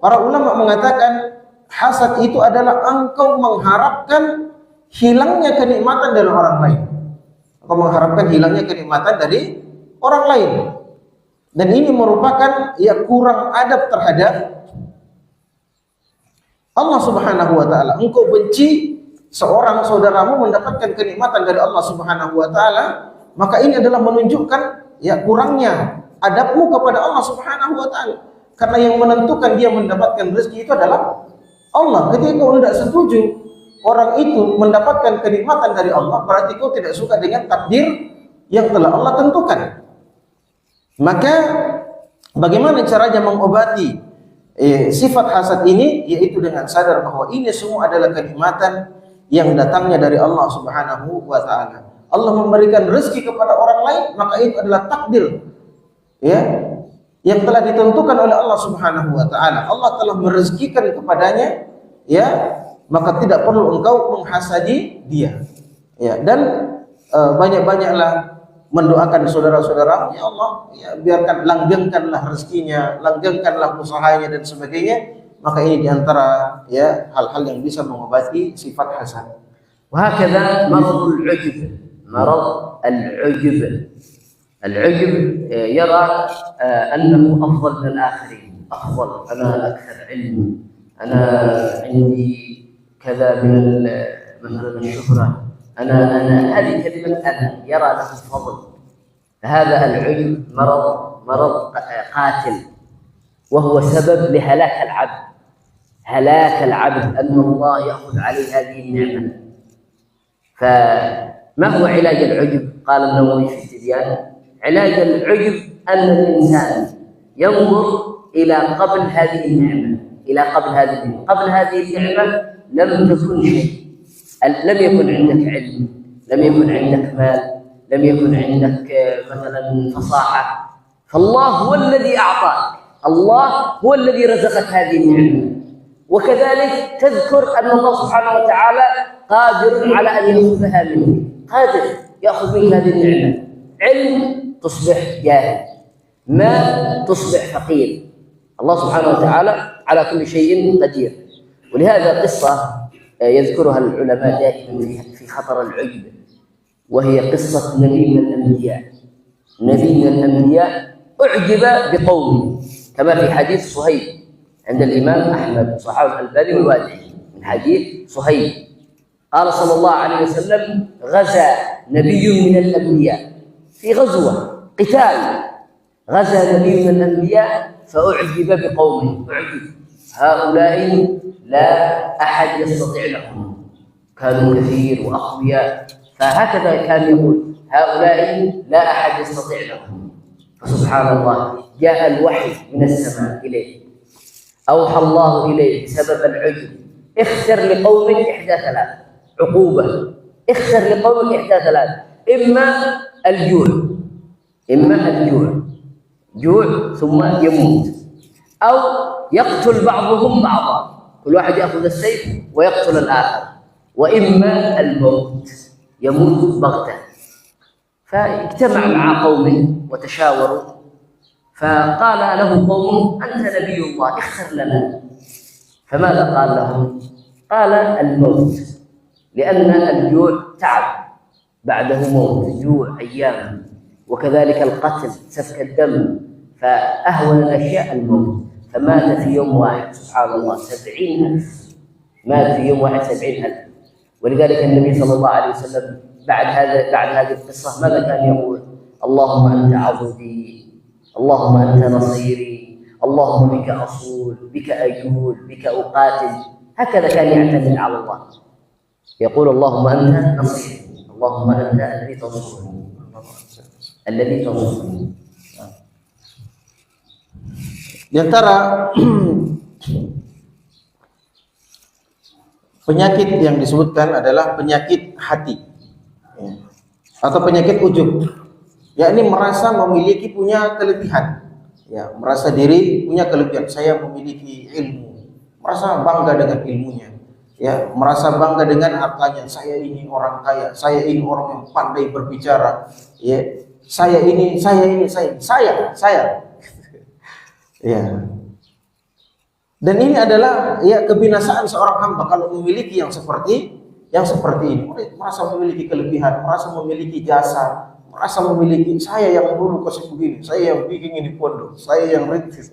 para ulama mengatakan hasad itu adalah engkau mengharapkan hilangnya kenikmatan dari orang lain. Engkau mengharapkan hilangnya kenikmatan dari orang lain. Dan ini merupakan ya kurang adab terhadap Allah Subhanahu wa taala. Engkau benci seorang saudaramu mendapatkan kenikmatan dari Allah Subhanahu wa taala, maka ini adalah menunjukkan ya kurangnya adabmu kepada Allah Subhanahu wa taala. Karena yang menentukan dia mendapatkan rezeki itu adalah Allah. Ketika kau tidak setuju orang itu mendapatkan kenikmatan dari Allah, berarti kau tidak suka dengan takdir yang telah Allah tentukan. Maka bagaimana caranya mengobati sifat hasad ini? Yaitu dengan sadar bahwa ini semua adalah kenikmatan yang datangnya dari Allah Subhanahu wa taala. Allah memberikan rezeki kepada orang lain, maka itu adalah takdir ya yang telah ditentukan oleh Allah Subhanahu wa taala. Allah telah merezekikan kepadanya, ya, maka tidak perlu engkau menghasadi dia. Ya, dan banyak-banyaklah mendoakan saudara-saudara, ya Allah, ya biarkan langgengkanlah rezekinya, langgengkanlah usahanya dan sebagainya. Maka ini diantara ya hal-hal yang bisa mengobati sifat hasad. وهكذا مرض العجب، مرض العجب. العجب يرى أنه أفضل من الآخرين، أفضل، أنا أكثر علم، أنا عندي كذا من مثلا الشهرة، أنا هذه كلمة أنا، يرى له الفضل. هذا العجب مرض قاتل، وهو سبب لهلاك العبد، هلاك العبد أن الله يأخذ عليه هذه النعمة. فما هو علاج العجب؟ قال النووي في التبيان: علاج العجب أن الإنسان ينظر إلى قبل هذه النعمة، إلى قبل هذه النعمة. قبل هذه النعمة لم تكن شيء، لم يكن عندك علم، لم يكن عندك مال، لم يكن عندك مثلا فصاحة، فالله هو الذي أعطاك، الله هو الذي رزقك هذه النعمة. وكذلك تذكر أن الله سبحانه وتعالى قادر على أن يأخذها منك، قادر يأخذ منك هذه النعمة. علم تصبح جاهل، مال تصبح فقير. الله سبحانه وتعالى على كل شيء قدير. ولهذا قصة يذكرها العلماء دائما في خطر العجب، وهي قصة نبي من الأنبياء. نبي من الأنبياء أعجب بقومه، كما في حديث صهيب عند الإمام أحمد وصححه الألباني والوادعي، من حديث صهيب قال صلى الله عليه وسلم: غزا نبي من الأنبياء في غزوة قتال، غزا نبي من الأنبياء فأعجب بقومه. أعجب، هؤلاء لا أحد يستطيع لهم، كانوا كثير وأقوياء، فهكذا كان يقول: هؤلاء لا أحد يستطيع لهم. فسبحان الله، جاء الوحي من السماء إليه، أوحى الله إليه بسبب العجب: اختر لقومك إحدى ثلاث، عقوبة، اختر لقومك إحدى ثلاث: إما الجوع، إما الجوع، جوع ثم يموت، أو يقتل بعضهم بعضا، كل واحد يأخذ السيف ويقتل الآخر، وإما الموت، يموت بغتة. فاجتمع مع قومه وتشاوروا، فقال له قومه: أنت نبي الله، اختر لنا. فماذا قال لهم؟ قال: الموت، لأن الجوع تعب، بعده موت، جوع أيام، وكذلك القتل، سفك الدم، فأهون الأشياء الموت. فمات في يوم واحد، سبحان الله، 70,000، مات في يوم واحد 70,000. ولذلك النبي صلى الله عليه وسلم بعد هذه القصة ماذا كان يقول؟ اللهم أنت عضدي، اللهم أنت نصيري، اللهم بك أصول، بك أجول، بك أقاتل. هكذا كان يعتمد على الله، يقول: اللهم أنت نصيري، اللهم أنت الذي تنصرني، الذي تنصرني. Di antara penyakit yang disebutkan adalah penyakit hati, ya, atau penyakit ujub, yakni merasa memiliki punya kelebihan, ya, merasa diri punya kelebihan. Saya memiliki ilmu, merasa bangga dengan ilmunya, ya, merasa bangga dengan hartanya. Saya ini orang kaya, saya ini orang yang pandai berbicara, ya, saya ini, ya. Dan ini adalah ya kebinasaan seorang hamba kalau memiliki yang seperti ini. Merasa memiliki kelebihan, merasa memiliki jasa, merasa memiliki, saya yang dulu kasih begini, saya yang bikin ini pondok, saya yang rintis.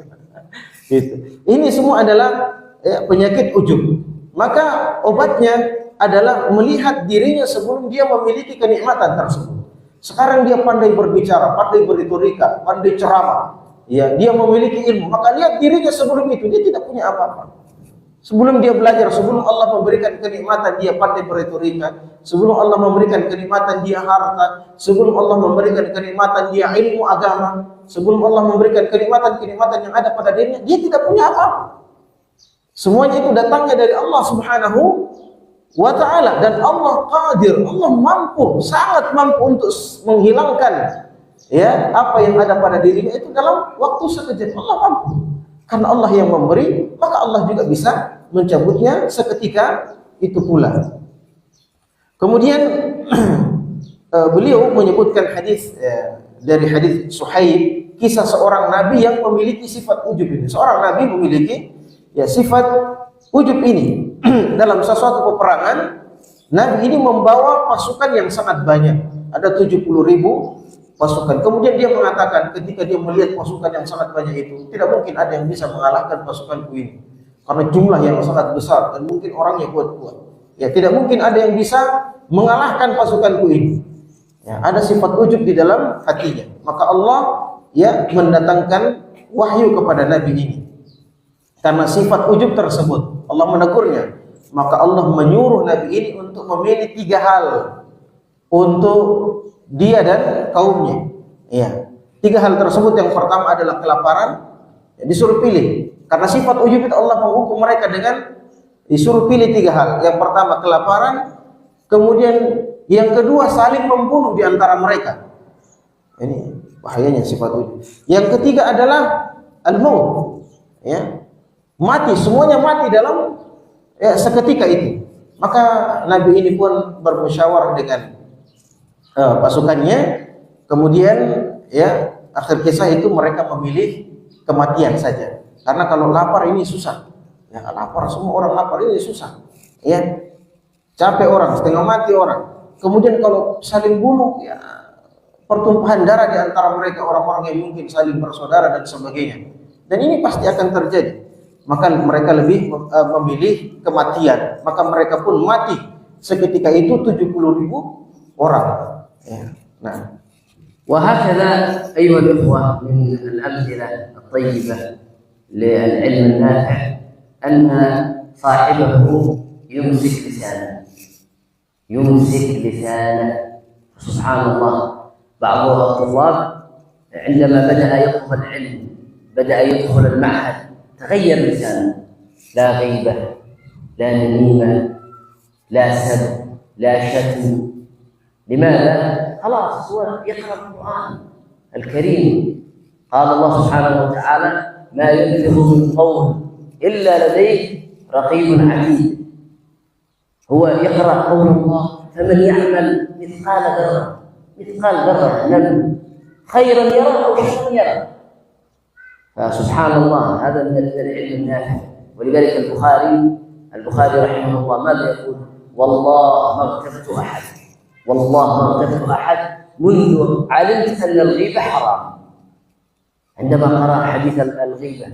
Gitu. Ini semua adalah ya, penyakit ujub. Maka obatnya adalah melihat dirinya sebelum dia memiliki kenikmatan tersebut. Sekarang dia pandai berbicara, pandai berretorika, pandai ceramah. Ya, dia memiliki ilmu, maka lihat dirinya sebelum itu, dia tidak punya apa-apa. Sebelum dia belajar, sebelum Allah memberikan kenikmatan dia pandai berretorika, sebelum Allah memberikan kenikmatan dia harta, sebelum Allah memberikan kenikmatan dia ilmu agama, sebelum Allah memberikan kenikmatan-kenikmatan yang ada pada dirinya, dia tidak punya apa-apa. Semuanya itu datangnya dari Allah Subhanahu wa ta'ala, dan Allah qadir, Allah mampu, sangat mampu untuk menghilangkan ya apa yang ada pada dirinya itu dalam waktu sekejap. Allah mampu, karena Allah yang memberi, maka Allah juga bisa mencabutnya seketika itu pula. Kemudian beliau menyebutkan hadis dari hadis Suhaib, kisah seorang nabi yang memiliki sifat ujub ini. Seorang nabi memiliki ya sifat ujub ini. Dalam sesuatu peperangan, nabi ini membawa pasukan yang sangat banyak, ada 70.000 pasukan. Kemudian dia mengatakan ketika dia melihat pasukan yang sangat banyak itu, tidak mungkin ada yang bisa mengalahkan pasukanku ini, karena jumlah yang sangat besar dan mungkin orangnya kuat-kuat. Ya, tidak mungkin ada yang bisa mengalahkan pasukanku ini. Ya, ada sifat ujub di dalam hatinya. Maka Allah ya mendatangkan wahyu kepada nabi ini. Karena sifat ujub tersebut, Allah menegurnya. Maka Allah menyuruh nabi ini untuk memilih 3 hal untuk dia dan kaumnya. Ya, 3 hal tersebut, yang pertama adalah kelaparan. Ya, disuruh pilih. Karena sifat ujub itu Allah menghukum mereka dengan disuruh pilih 3 hal. Yang pertama kelaparan, kemudian yang kedua saling membunuh di antara mereka. Ini bahayanya sifat ujub. Yang ketiga adalah al-maut. Ya, mati, semuanya mati dalam ya, seketika itu. Maka nabi ini pun bermusyawarah dengan pasukannya, kemudian ya akhir kisah itu mereka memilih kematian saja. Karena kalau lapar ini susah. Ya lapar, semua orang lapar ini susah. Ya capek orang, setengah mati orang. Kemudian kalau saling bunuh, ya pertumpahan darah di antara mereka, orang-orang yang mungkin saling bersaudara dan sebagainya. Dan ini pasti akan terjadi. Maka mereka lebih memilih kematian. Maka mereka pun mati seketika itu 70.000 orang. Ya. Nah, وهكذا أيها الإخوة من الأمثلة الطيبة للعلم النافع أن صاحبه يمسك لسانه. سبحان الله، بعض الطلاب عندما بدأ يطلب العلم، بدأ يدخل المعهد، تغير لسانه. لا غيبة، لا نميمة، لا سب، لا شتم. لماذا؟ خلاص هو يقرأ القرآن الكريم. قال الله سبحانه وتعالى: ما يلفظ من قول إلا لديه رقيب عتيد. هو يقرأ قول الله: فمن يعمل مثقال ذرة خيرا يره أو شرا يره. فسبحان الله، هذا من العلم النافع. ولذلك البخاري رحمه الله ماذا يقول؟ والله ما اغتبت أحد منذ علمت أن الغيبة حرام. عندما قرأ حديث الغيبة،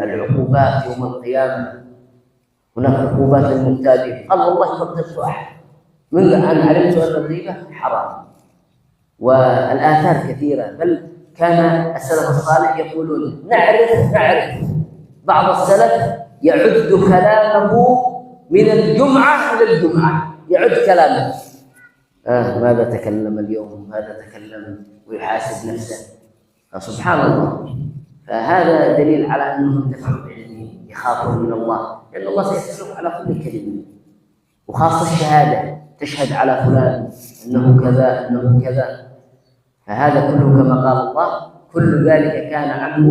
العقوبات يوم القيامة، هناك عقوبات للمغتابين، قال والله ما اغتبت أحد منذ أن علمت أن الغيبة حرام. والآثار كثيرة، بل كان السلف الصالح يقولون نعرف بعض السلف يعد كلامه من الجمعة إلى الجمعة، يعد كلامه ماذا تكلم اليوم، ماذا تكلم، ويحاسب نفسه. فسبحان الله، فهذا دليل على أنهم انتفعوا بعلمه، يخافون من الله، لأن الله سيسألهم على كل كلمة. وخاصة الشهادة، تشهد على فلان أنه كذا أنه كذا. فهذا كله كما قال الله: كل ذلك كان عنه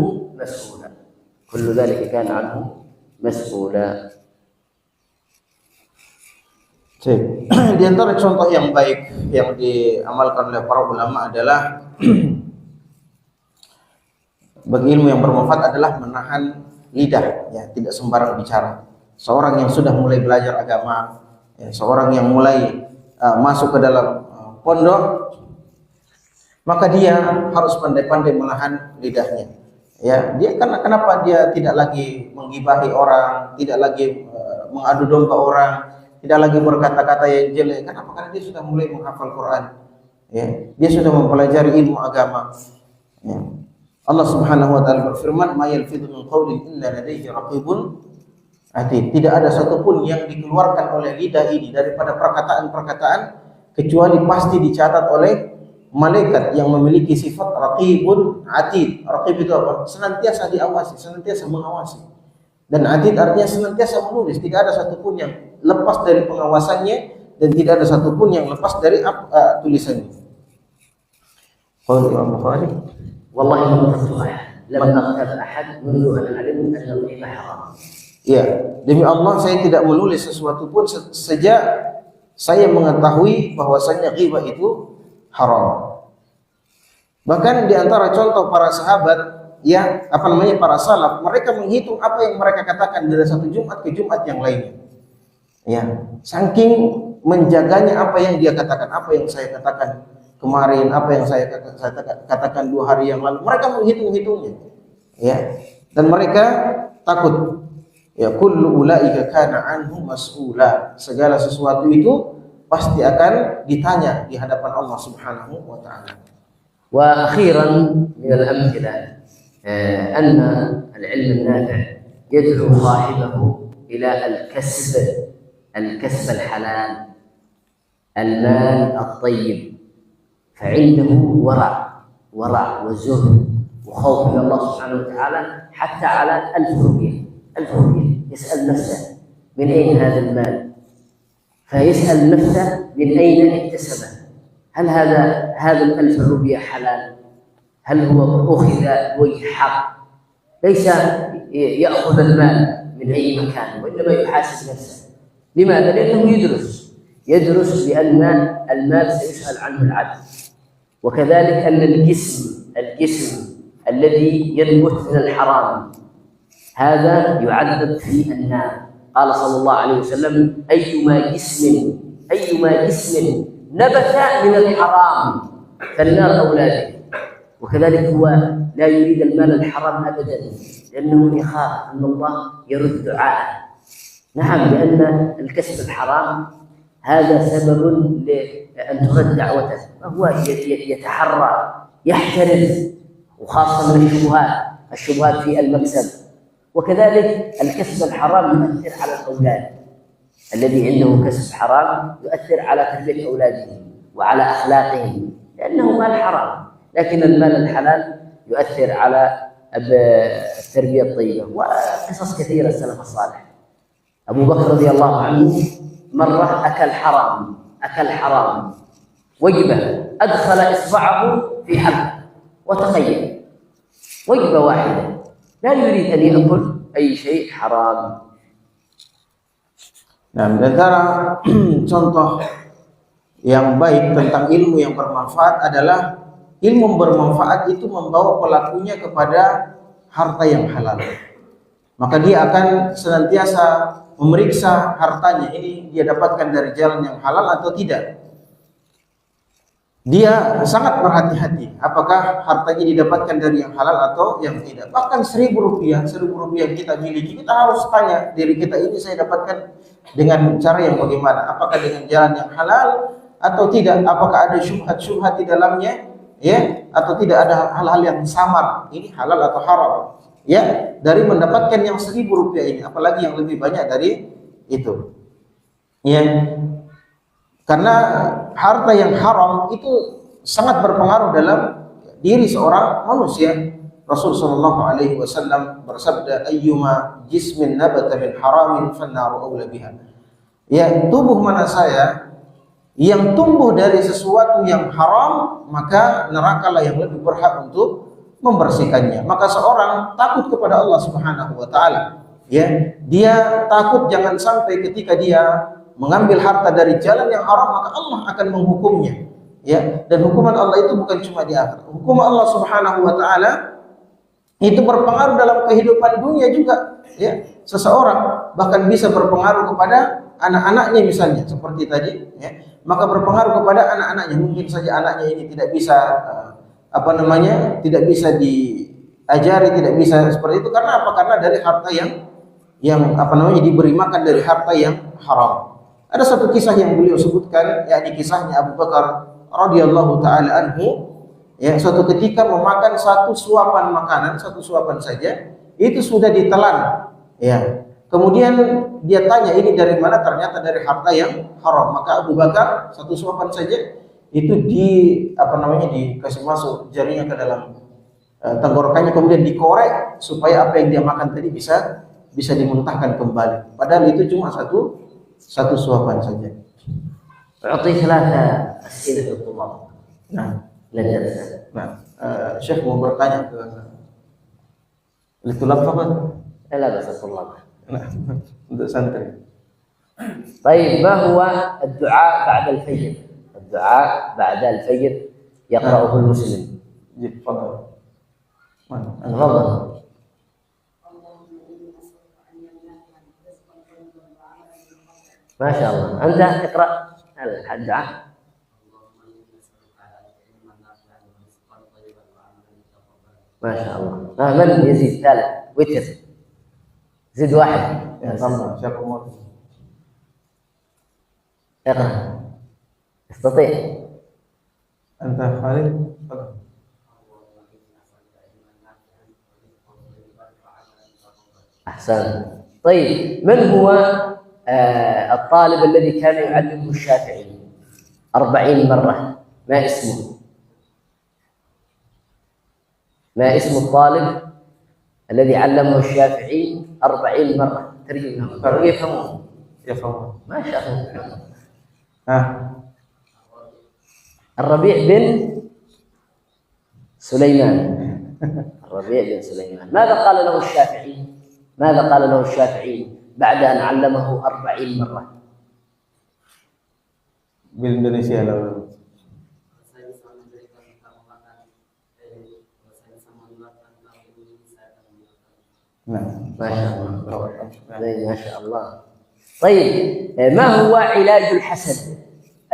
مسؤولا. Di antara contoh yang baik yang diamalkan oleh para ulama adalah bagi ilmu yang bermanfaat adalah menahan lidah, ya, tidak sembarang bicara. Seorang yang sudah mulai belajar agama, ya, seorang yang mulai masuk ke dalam pondok, maka dia harus pandai-pandai menahan lidahnya. Ya, dia kenapa dia tidak lagi menggibahi orang, tidak lagi mengadu domba orang, tidak lagi berkata-kata yang jelek. Kenapa? Karena dia sudah mulai menghafal Quran. Ya, dia sudah mempelajari ilmu agama. Ya. Allah Subhanahu wa taala berfirman: "Ma yalfidhu min qawlin illa ladayhi raqibun atid." Tidak ada satupun yang dikeluarkan oleh lidah ini daripada perkataan-perkataan kecuali pasti dicatat oleh malaikat yang memiliki sifat raqibun atid. Raqib itu apa? Senantiasa diawasi, senantiasa mengawasi. Dan atid artinya senantiasa menulis. Tidak ada satupun yang lepas dari pengawasannya dan tidak ada satupun yang lepas dari tulisannya. Qala Imam Bukhari: "Wallahi ma lam aqtab ahad mundu an alim an al-ghibah haram." Ya, demi Allah saya tidak menulis sesuatu pun sejak saya mengetahui bahwasanya ghibah itu haram. Bahkan di antara contoh para sahabat, ya, para salaf, mereka menghitung apa yang mereka katakan dari satu Jumat ke Jumat yang lainnya. Ya, saking menjaganya apa yang dia katakan, apa yang saya katakan kemarin, apa yang saya katakan 2 hari yang lalu, mereka menghitung-hitungnya. Ya, dan mereka takut. Ya, kullu ulaika kana anhu mas'ula. Segala sesuatu itu pasti akan ditanya di hadapan Allah Subhanahu wa taala. وأخيرا من الأمثلة أن العلم النافع يدعو صاحبه إلى الكسب الحلال، المال الطيب، فعنده ورع وزهد وخوف من الله سبحانه وتعالى حتى على 1000 ربية. يسأل نفسه من أين هذا المال، فيسأل نفسه من أين اكتسبه. هل هذا 1000 ربية حلال؟ هل هو أخذ بوجه حق؟ ليس يأخذ المال من أي مكان، وإنما يحاسب نفسه. لماذا؟ لأنه يدرس بأن المال سيسأل عنه العبد. وكذلك أن الجسم الذي ينبت من الحرام هذا يعذب في النار. قال صلى الله عليه وسلم: أيما جسم نبت من الحرام فالنار أولى به. وكذلك هو لا يريد المال الحرام أبدا، لأنه يخاف أن الله يرد دعاءه. نعم، لأن الكسب الحرام هذا سبب لأن ترد دعوته، فهو يتحرى يحترز، وخاصة من الشبهات في المكسب. وكذلك الكسب الحرام يؤثر على الأولاد، الذي عنده كسب حرام يؤثر على تربية أولاده وعلى أخلاقهم، لأنه مال حرام. لكن المال الحلال يؤثر على التربية الطيبة. وقصص كثيرة السلف الصالح. أبو بكر رضي الله عنه مرة أكل حرام وجبة، أدخل إصبعه في حلقه وتخيل، وجبة واحدة، لا يريد أن يأكل أي شيء حرام. Nah, di antara contoh yang baik tentang ilmu yang bermanfaat adalah ilmu bermanfaat itu membawa pelakunya kepada harta yang halal. Maka dia akan senantiasa memeriksa hartanya ini dia dapatkan dari jalan yang halal atau tidak. Dia sangat berhati-hati apakah hartanya didapatkan dari yang halal atau yang tidak. Bahkan Rp1.000 kita miliki, kita harus tanya diri kita, ini saya dapatkan dengan cara yang bagaimana? Apakah dengan jalan yang halal atau tidak? Apakah ada syubhat di dalamnya? Ya, atau tidak ada hal-hal yang samar, ini halal atau haram? Ya, dari mendapatkan yang Rp1.000 ini, apalagi yang lebih banyak dari itu. Ya, karena harta yang haram itu sangat berpengaruh dalam diri seorang manusia. Rasulullah sallallahu alaihi wasallam bersabda, ayyuma jismin nabata min haramin fannaru aula biha. Ya, tubuh mana saya yang tumbuh dari sesuatu yang haram, maka nerakalah yang lebih berhak untuk membersihkannya. Maka seorang takut kepada Allah Subhanahu wa taala. Ya, dia takut jangan sampai ketika dia mengambil harta dari jalan yang haram, maka Allah akan menghukumnya. Ya, dan hukuman Allah itu bukan cuma di akhirat. Hukuman Allah Subhanahu wa taala itu berpengaruh dalam kehidupan dunia juga. Ya, seseorang bahkan bisa berpengaruh kepada anak-anaknya misalnya seperti tadi, ya. Maka berpengaruh kepada anak-anaknya. Mungkin saja anaknya ini tidak bisa tidak bisa diajari, tidak bisa seperti itu. Karena apa? Karena dari harta yang diberi makan dari harta yang haram. Ada satu kisah yang beliau sebutkan, yakni kisahnya Abu Bakar radhiyallahu taala anhu. Ya, suatu ketika memakan satu suapan makanan, satu suapan saja, itu sudah ditelan. Ya. Kemudian dia tanya ini dari mana, ternyata dari harta yang haram. Maka Abu Bakar satu suapan saja itu dikasih masuk jarinya ke dalam tenggorokannya, kemudian dikorek supaya apa yang dia makan tadi bisa dimuntahkan kembali. Padahal itu cuma satu suapan saja. أعطي 3 أسئلة للطلاب. Nah, للدرس. Syekh mau bertanya ke tulab apa? لا بأس الطلاب. Nah, untuk santri. طيب، ما هو الدعاء بعد الفجر؟ الدعاء بعد الفجر يقرأه المسلم. تفضل. تفضل. ما شاء الله. أنت اقرأ الدعاء. ما شاء الله. من يزيد؟ ثالث وتر. زد واحد. Siapa mau? اقرأ. استطيع. أنت Khalid. أحسن. طيب، من هو الطالب الذي كان يعلمه الشافعي 40 مرة؟ ما اسمه؟ ما اسم الطالب الذي علمه الشافعي 40 مرة؟ ترجمه يفهمون. ما شاء الله. الربيع بن سليمان. الربيع بن سليمان. ماذا قال له الشافعي؟ ماذا قال له الشافعي بعد أن علمه 40 مرة؟ بالإندونيسيا لو. Nah, ما شاء الله. ما شاء الله. طيب، ما هو علاج الحسد؟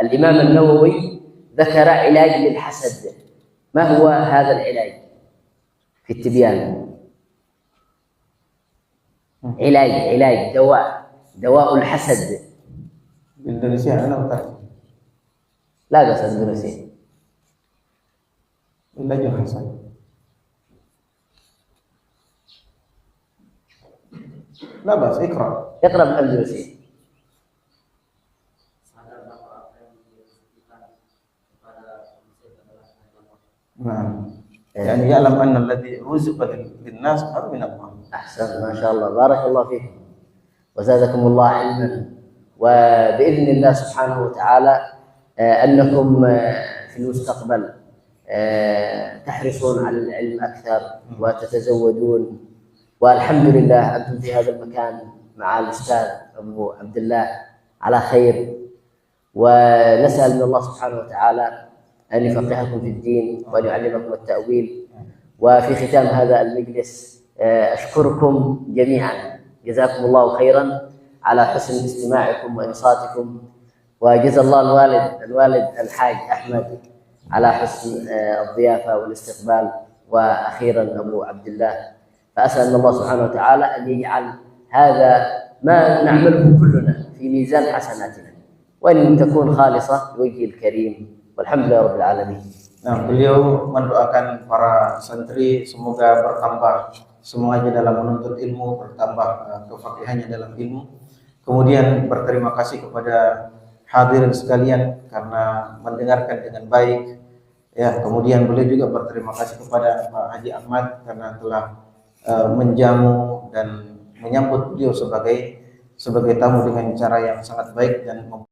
الإمام النووي ذكر علاج للحسد، ما هو هذا العلاج في التبيان؟ علاج دواء الحسد. Indonesia أنا بتاعي لا بس أندونيسي. علاج الحسد. لا بس اقرأ بالأندونيسي. نعم يعني يعلم أن الذي رزق للناس هذا من الله. أحسن، ما شاء الله، بارك الله فيكم وزادكم الله علما. وبإذن الله سبحانه وتعالى أنكم في المستقبل تحرصون على العلم أكثر وتتزودون، والحمد لله أنتم في هذا المكان مع الأستاذ أبو عبد الله على خير، ونسأل من الله سبحانه وتعالى أن يفقهكم في الدين وأن يعلمكم التأويل. وفي ختام هذا المجلس أشكركم جميعا، جزاكم الله خيرا على حسن استماعكم وإنصاتكم، وجزا الله الوالد الحاج أحمد على حسن الضيافة والاستقبال، وأخيرا أبو عبد الله. فأسأل الله سبحانه وتعالى أن يجعل هذا ما نعمله كلنا في ميزان حسناتنا، وأن تكون خالصة لوجه الكريم، والحمد لله رب العالمين. Nah, beliau mendoakan para santri semoga bertambah semuanya dalam menuntut ilmu, bertambah kefaqihannya dalam ilmu. Kemudian berterima kasih kepada hadirin sekalian karena mendengarkan dengan baik. Ya, kemudian beliau juga berterima kasih kepada Pak Haji Ahmad karena telah menjamu dan menyambut beliau sebagai tamu dengan cara yang sangat baik dan